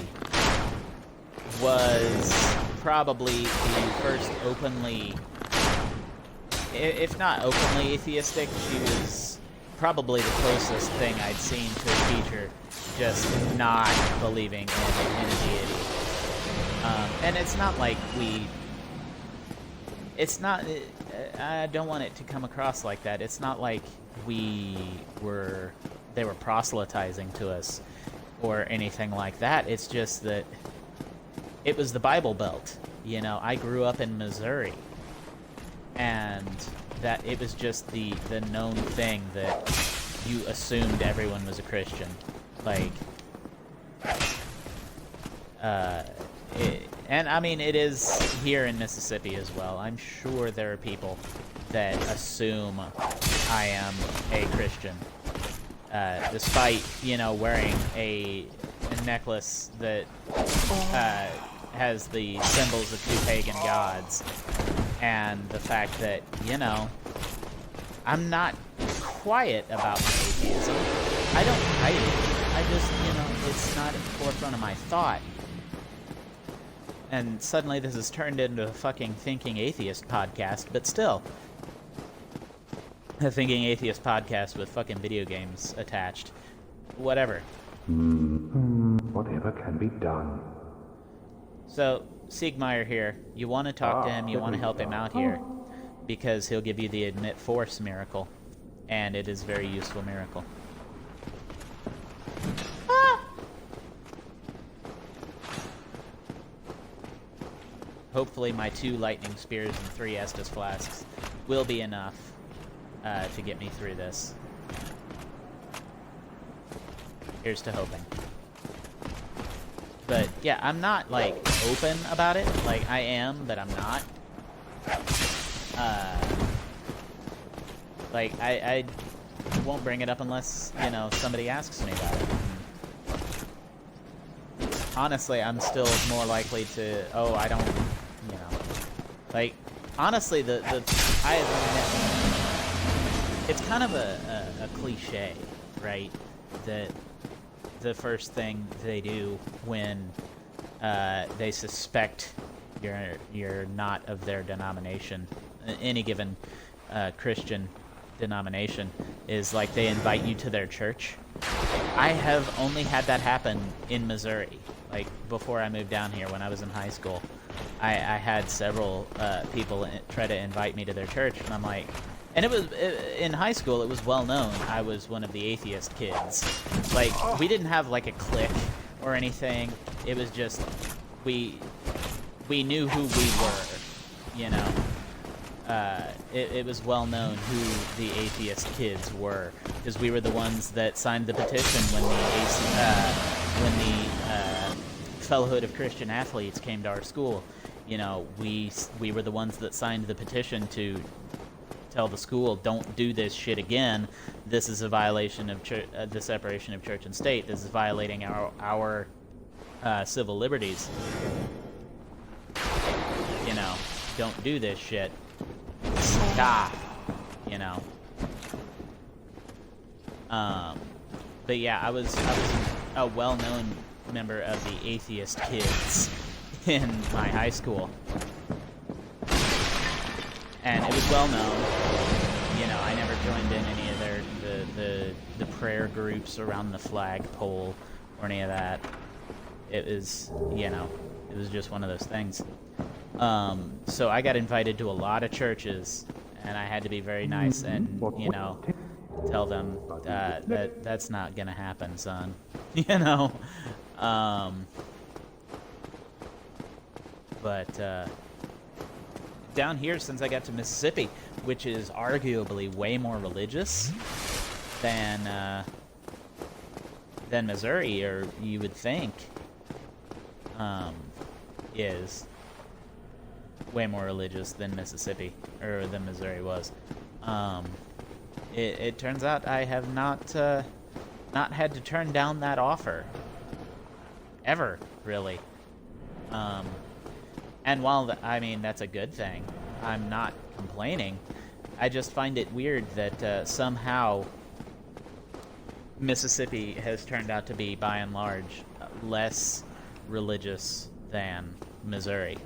was probably the first openly, if not openly atheistic, she was probably the closest thing I'd seen to a teacher just not believing in a deity. And it's not like I don't want it to come across like that. It's not like they were proselytizing to us or anything like that. It's just that it was the Bible Belt. I grew up in Missouri, and that it was just the known thing that you assumed everyone was a Christian. And I mean, it is here in Mississippi as well. I'm sure there are people that assume I am a Christian, despite, wearing a necklace that has the symbols of two pagan gods, and the fact that, I'm not quiet about my atheism. I don't hide it. I just, it's not at the forefront of my thought. And suddenly this has turned into a fucking thinking atheist podcast, but still, a Thinking Atheist podcast with fucking video games attached. Whatever. Whatever can be done. So, Siegmeyer here, you want to talk to him, you want to help him out here, because he'll give you the Admit Force miracle, and it is a very useful miracle. Hopefully my 2 lightning spears and 3 Estus flasks will be enough to get me through this. Here's to hoping. But yeah, I'm not like open about it. Like I am, but I'm not. Like I won't bring it up unless, you know, somebody asks me about it. Honestly, I'm still more likely to, oh, I don't, you know. Like, honestly, it's kind of a cliche, right? That the first thing they do when they suspect you're not of their denomination, any given Christian denomination, is like they invite you to their church. I have only had that happen in Missouri. Like before I moved down here, when I was in high school, I had several people try to invite me to their church, and I'm like, and it was in high school. It was well known I was one of the atheist kids. Like we didn't have like a clique or anything. It was just we knew who we were, you know. It was well known who the atheist kids were, because we were the ones that signed the petition when the Fellowhood of Christian Athletes came to our school. You know, we were the ones that signed the petition to tell the school, don't do this shit again. This is a violation of the separation of church and state. This is violating our civil liberties. You know, don't do this shit. Stop. You know. But yeah, I was a well-known member of the atheist kids in my high school, and it was well known. You know, I never joined in any of the prayer groups around the flagpole or any of that. It was, you know, it was just one of those things. So I got invited to a lot of churches, and I had to be very nice and, you know, tell them that's not gonna happen, son. You know. But down here, since I got to Mississippi, which is arguably way more religious than Missouri, or you would think, is way more religious than Mississippi, or than Missouri was. It turns out I have not had to turn down that offer. Ever, really. And while, I mean, that's a good thing, I'm not complaining. I just find it weird that somehow Mississippi has turned out to be, by and large, less religious than Missouri.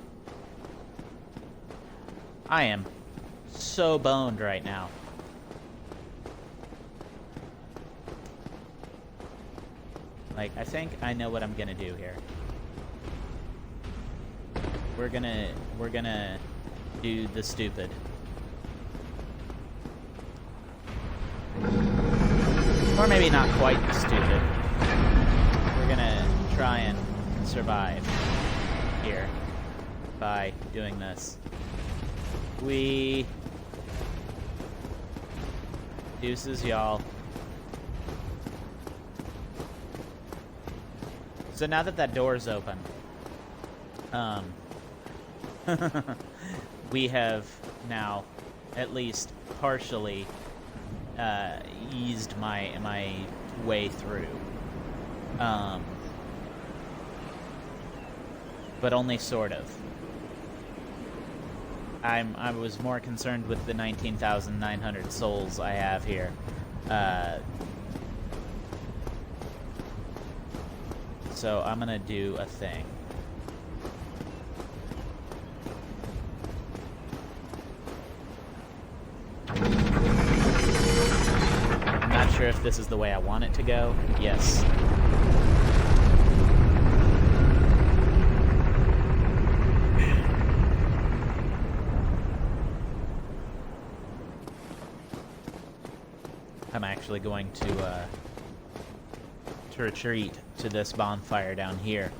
I am so boned right now. Like, I think I know what I'm gonna do here. We're gonna do the stupid. Or maybe not quite the stupid. We're gonna try and survive here by doing this. Deuces, y'all. So now that door's open, we have now at least partially eased my way through. But only sort of. I was more concerned with the 19,900 souls I have here. So I'm gonna do a thing. sure if this is the way I want it to go. Yes. I'm actually going to retreat to this bonfire down here,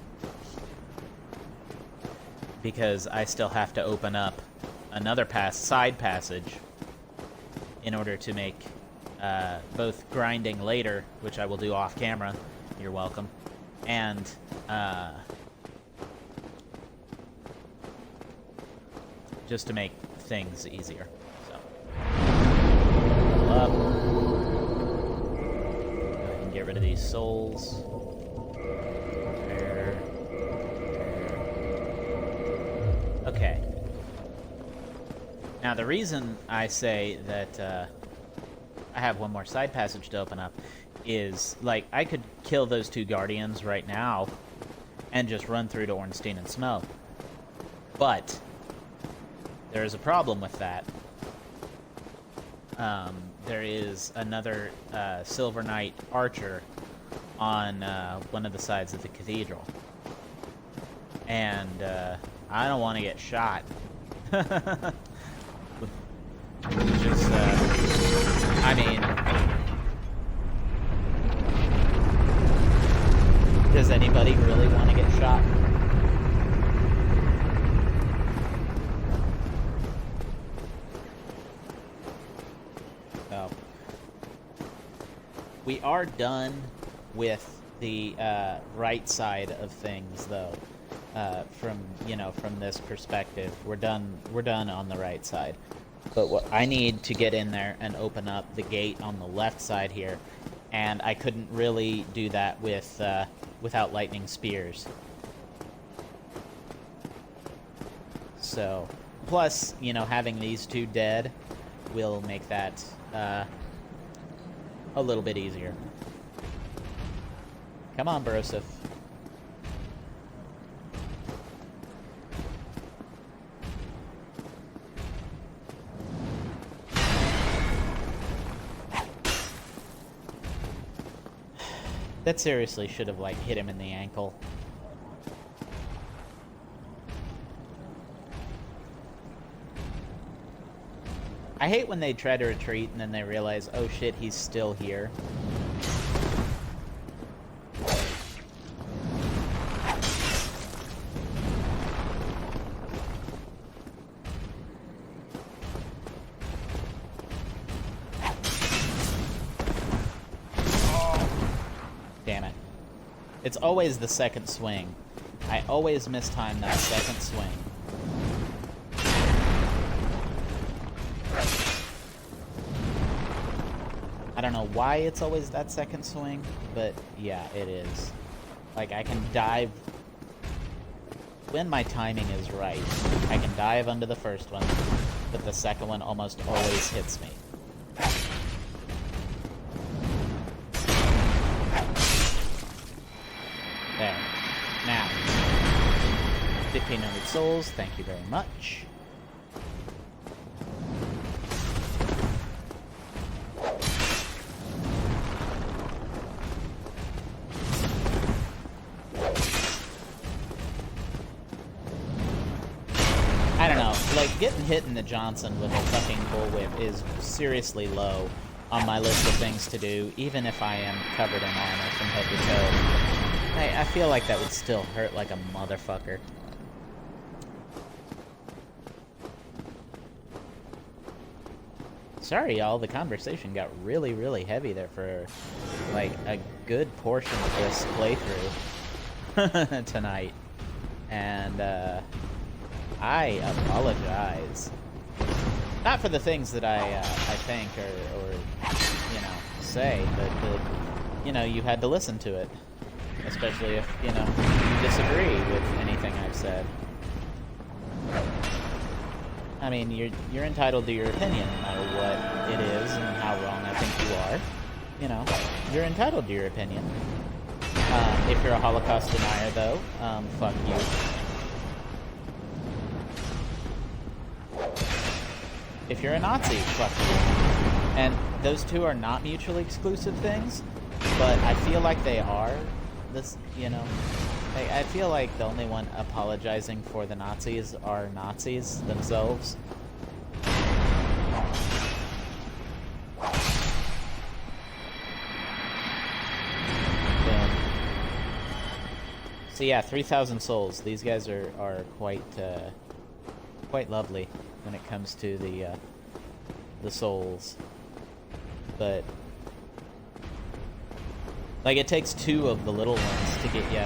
because I still have to open up another side passage in order to make both grinding later, which I will do off camera, you're welcome, and just to make things easier. So, level up. Go ahead and get rid of these souls. There. Okay. Now, the reason I say that I have one more side passage to open up is, like, I could kill those two guardians right now and just run through to Ornstein and Smough. But there is a problem with that. There is another Silver Knight archer on one of the sides of the cathedral. And I don't want to get shot. Just, I mean, does anybody really want to get shot? Oh. We are done with the right side of things, though. From this perspective, we're done on the right side. But what I need to get in there and open up the gate on the left side here, and I couldn't really do that with without lightning spears. So, plus, having these two dead will make that a little bit easier. Come on, Broseph. That seriously should have, hit him in the ankle. I hate when they try to retreat and then they realize, oh shit, he's still here. It's always the second swing. I always mistime that second swing. I don't know why it's always that second swing, but yeah, it is. I can dive... When my timing is right, I can dive under the first one, but the second one almost always hits me. There. Now, 1,500 souls, thank you very much. I don't know, getting hit in the Johnson with a fucking bullwhip is seriously low on my list of things to do, even if I am covered in armor from head to toe. I feel like that would still hurt like a motherfucker. Sorry, y'all, the conversation got really, really heavy there for, a good portion of this playthrough tonight. And, I apologize. Not for the things that I think or say, but, you had to listen to it. Especially if, you disagree with anything I've said. I mean, you're entitled to your opinion, no matter what it is and how wrong I think you are. You're entitled to your opinion. If you're a Holocaust denier, though, fuck you. If you're a Nazi, fuck you. And those two are not mutually exclusive things, but I feel like they are. This, you know, I feel like the only one apologizing for the Nazis are Nazis themselves. So yeah, 3,000 souls. These guys are quite lovely when it comes to the souls. But like, it takes 2 of the little ones to get you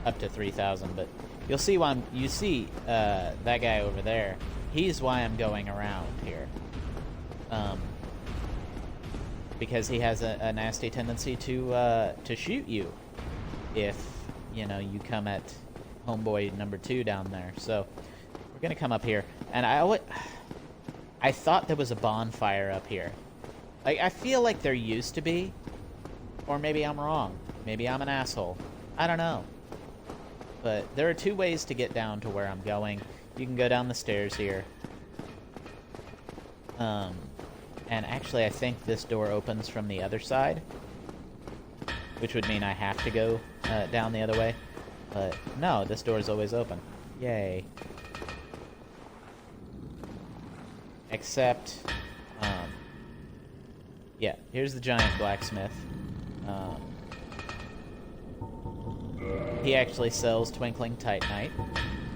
up to 3,000. But you'll see why you see that guy over there. He's why I'm going around here. Because he has a nasty tendency to shoot you if, you know, you come at homeboy number 2 down there. So we're gonna come up here, and I thought there was a bonfire up here. Like, I feel like there used to be, or maybe I'm wrong. Maybe I'm an asshole. I don't know. But there are 2 ways to get down to where I'm going. You can go down the stairs here. And actually, I think this door opens from the other side, which would mean I have to go down the other way. But no, this door is always open. Yay. Except, yeah, here's the giant blacksmith. He actually sells Twinkling Titanite.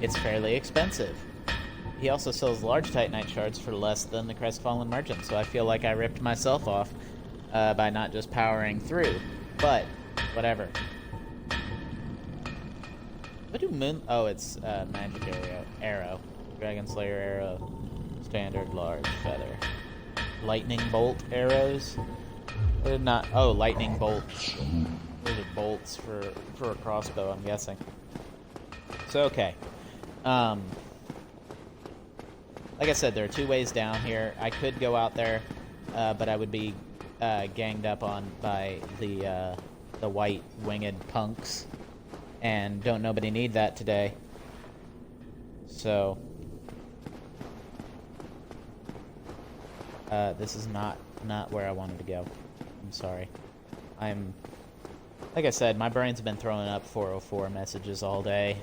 It's fairly expensive. He also sells large Titanite shards for less than the Crestfallen Merchant, so I feel like I ripped myself off by not just powering through. But, whatever. What do moon... Oh, it's magic arrow. Dragon Slayer arrow. Standard large feather. Lightning bolt arrows. Not... Oh, lightning bolts. Those are bolts for a crossbow, I'm guessing. So, okay. Like I said, there are 2 ways down here. I could go out there, but I would be ganged up on by the white winged punks, and don't nobody need that today. So this is not where I wanted to go. I'm sorry. Like I said, my brain's been throwing up 404 messages all day.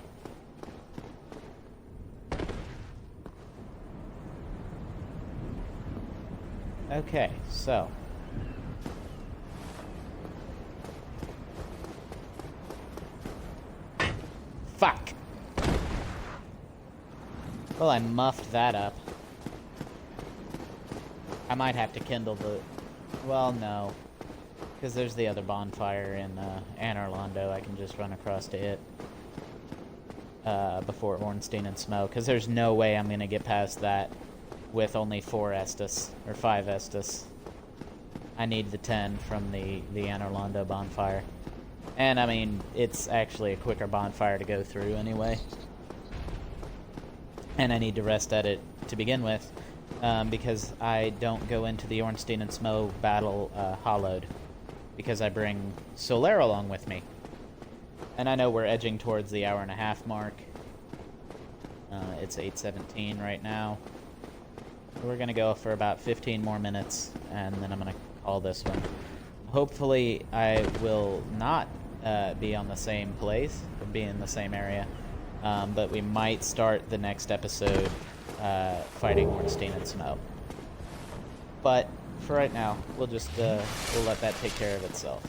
Okay, so fuck. Well, I muffed that up. I might have to kindle the... Well, no. Because there's the other bonfire in Anor Londo. I can just run across to it before Ornstein and Smoke. Because there's no way I'm going to get past that with only 4 Estus, or 5 Estus. I need the 10 from the Anor Londo bonfire. And, I mean, it's actually a quicker bonfire to go through anyway. And I need to rest at it to begin with, because I don't go into the Ornstein and Smo battle hollowed, because I bring Solaire along with me. And I know we're edging towards the hour-and-a-half mark. It's 8:17 right now. We're going to go for about 15 more minutes, and then I'm going to call this one. Hopefully, I will not be on the same place, or be in the same area, but we might start the next episode fighting Ornstein and Snow. But for right now, we'll just we'll let that take care of itself,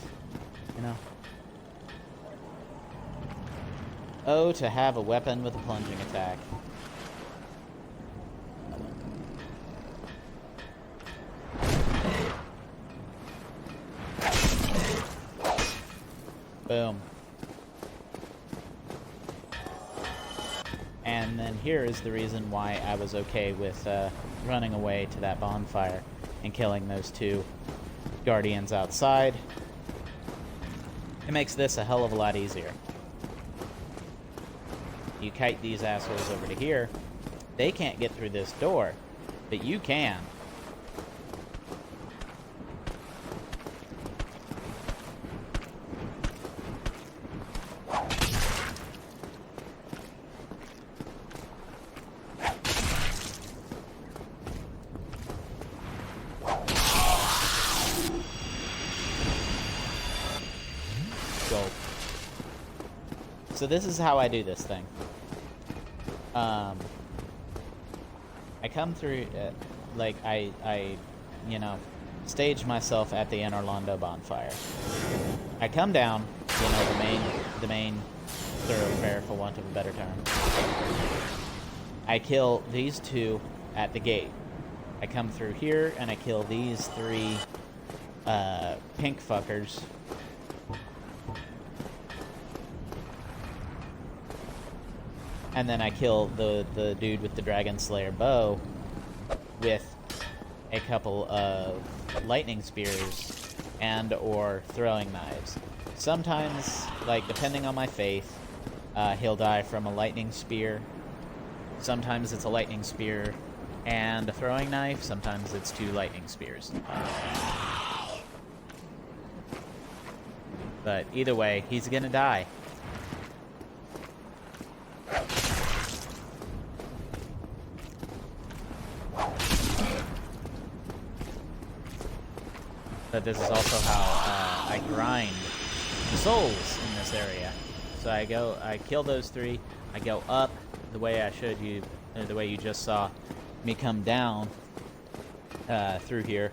you know? Oh, to have a weapon with a plunging attack. Boom. And then here is the reason why I was okay with running away to that bonfire and killing those 2 guardians outside. It makes this a hell of a lot easier. You kite these assholes over to here. They can't get through this door, but you can. so this is how I do this thing. I come through, like, I, you know, stage myself at the Anor Londo bonfire. I come down, you know, the main thoroughfare, for want of a better term. I kill these two at the gate. I come through here, and I kill these three, pink fuckers. And then I kill the dude with the Dragon Slayer bow with a couple of lightning spears and or throwing knives. Sometimes, like, depending on my faith, he'll die from a lightning spear. Sometimes it's a lightning spear and a throwing knife. Sometimes it's 2 lightning spears. But either way, he's gonna die. But this is also how I grind the souls in this area. So I kill those 3, I go up the way I showed you, the way you just saw me come down through here.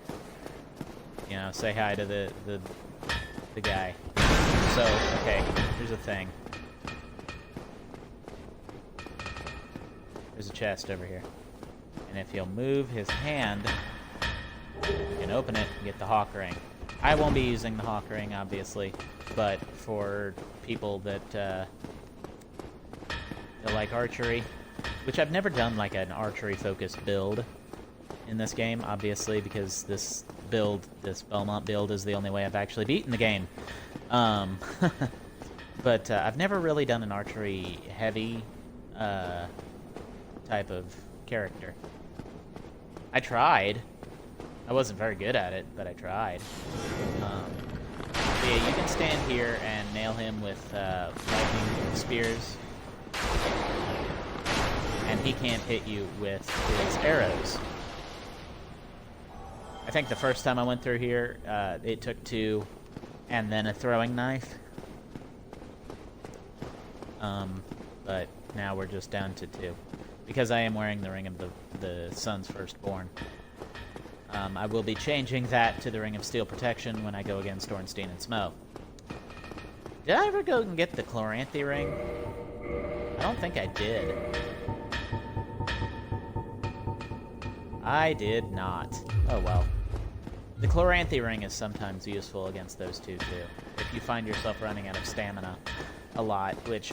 You know, say hi to the guy. So, okay, here's the thing. There's a chest over here. And if he'll move his hand, you can open it and get the hawk ring. I won't be using the hawk ring, obviously, but for people that like archery, which I've never done like an archery-focused build in this game, obviously, because this Belmont build, is the only way I've actually beaten the game. But I've never really done an archery-heavy type of character. I tried. I wasn't very good at it, but I tried. Yeah, you can stand here and nail him with lightning spears, and he can't hit you with his arrows. I think the first time I went through here, it took 2, and then a throwing knife. But now we're just down to 2, because I am wearing the Ring of the Sun's Firstborn. I will be changing that to the Ring of Steel Protection when I go against Ornstein and Smough. Did I ever go and get the Chloranthy ring? I don't think I did. I did not. Oh well. The Chloranthy ring is sometimes useful against those 2 too. If you find yourself running out of stamina a lot, which,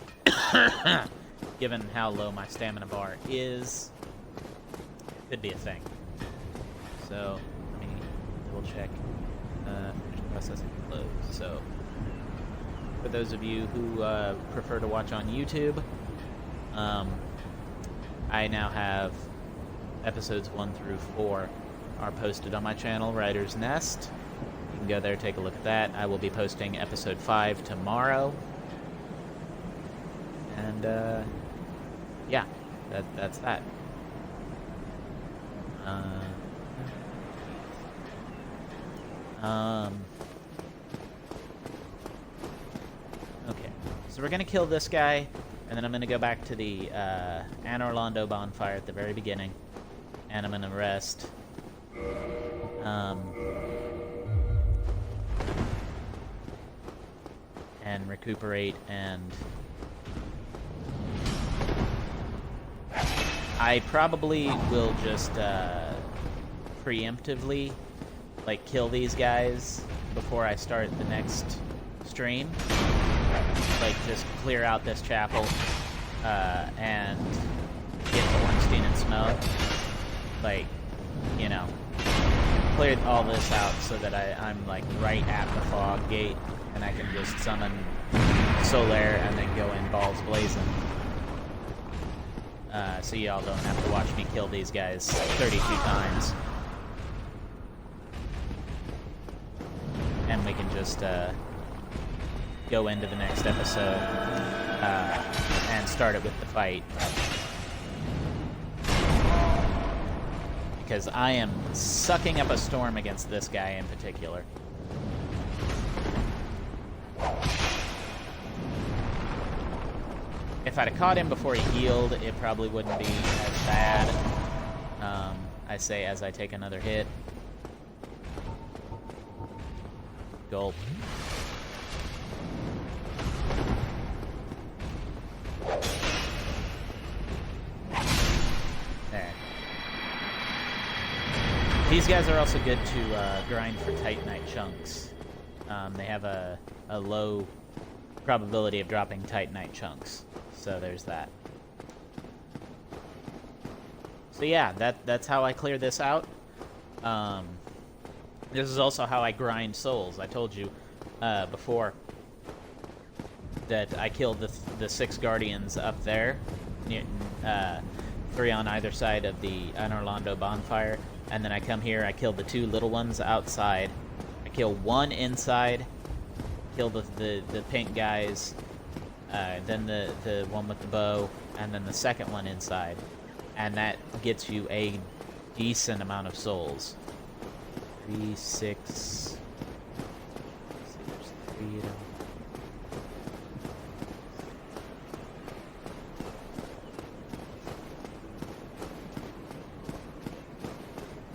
given how low my stamina bar is, could be a thing. So, let me double check. Processing closed. So, for those of you who prefer to watch on YouTube, I now have episodes 1 through 4 are posted on my channel, Writer's Nest. You can go there, take a look at that. I will be posting episode 5 tomorrow. And, yeah, that's that. Okay, so we're gonna kill this guy, and then I'm gonna go back to the Anor Londo bonfire at the very beginning, and I'm gonna rest. And recuperate, and I probably will just preemptively like kill these guys before I start the next stream. Like just clear out this chapel and get to Ornstein and Smough. Like, you know, clear all this out so that I'm like right at the fog gate and I can just summon Solaire and then go in balls blazing. So y'all don't have to watch me kill these guys 32 times. And we can just go into the next episode and start it with the fight. Because I am sucking up a storm against this guy in particular. If I'd have caught him before he healed, it probably wouldn't be as bad. I say as I take another hit. Gulp. There. These guys are also good to grind for Titanite chunks. They have a low probability of dropping Titanite chunks. So there's that. So yeah, that's how I clear this out. This is also how I grind souls. I told you before that I killed the 6 guardians up there, 3 on either side of the Anor Londo bonfire, and then I come here, I kill the 2 little ones outside, I kill 1 inside, kill the pink guys, then the one with the bow, and then the second one inside. And that gets you a decent amount of souls. 3, 6... There's 3 of them.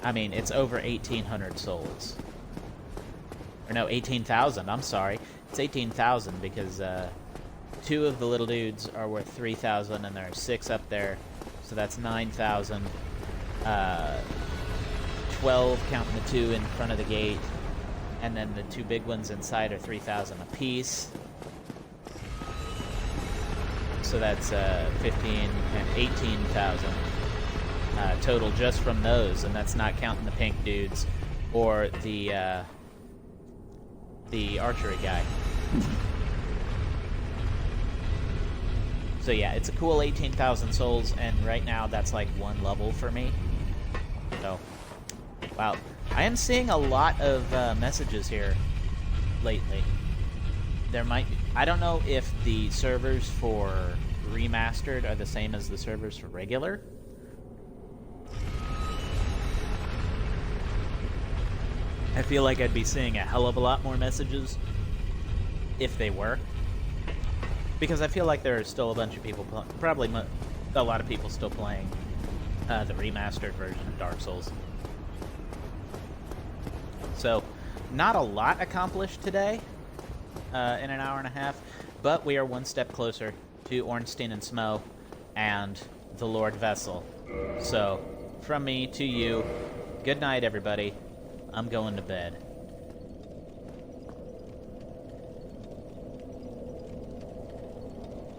I mean, it's over 1,800 souls. Or no, 18,000, I'm sorry. It's 18,000 because 2 of the little dudes are worth 3,000 and there are 6 up there. So that's 9,000. 12 counting the 2 in front of the gate. And then the 2 big ones inside are 3,000 apiece. So that's 15 and 18,000 total just from those. And that's not counting the pink dudes or the archery guy. So yeah, it's a cool 18,000 souls, and right now that's like 1 level for me. So, wow. I am seeing a lot of messages here lately. There might be, I don't know if the servers for remastered are the same as the servers for regular. I feel like I'd be seeing a hell of a lot more messages if they were. Because I feel like there are still a bunch of people, probably a lot of people still playing the remastered version of Dark Souls. So, not a lot accomplished today in an hour and a half, but we are 1 step closer to Ornstein and Smo and the Lord Vessel. So, from me to you, good night, everybody. I'm going to bed.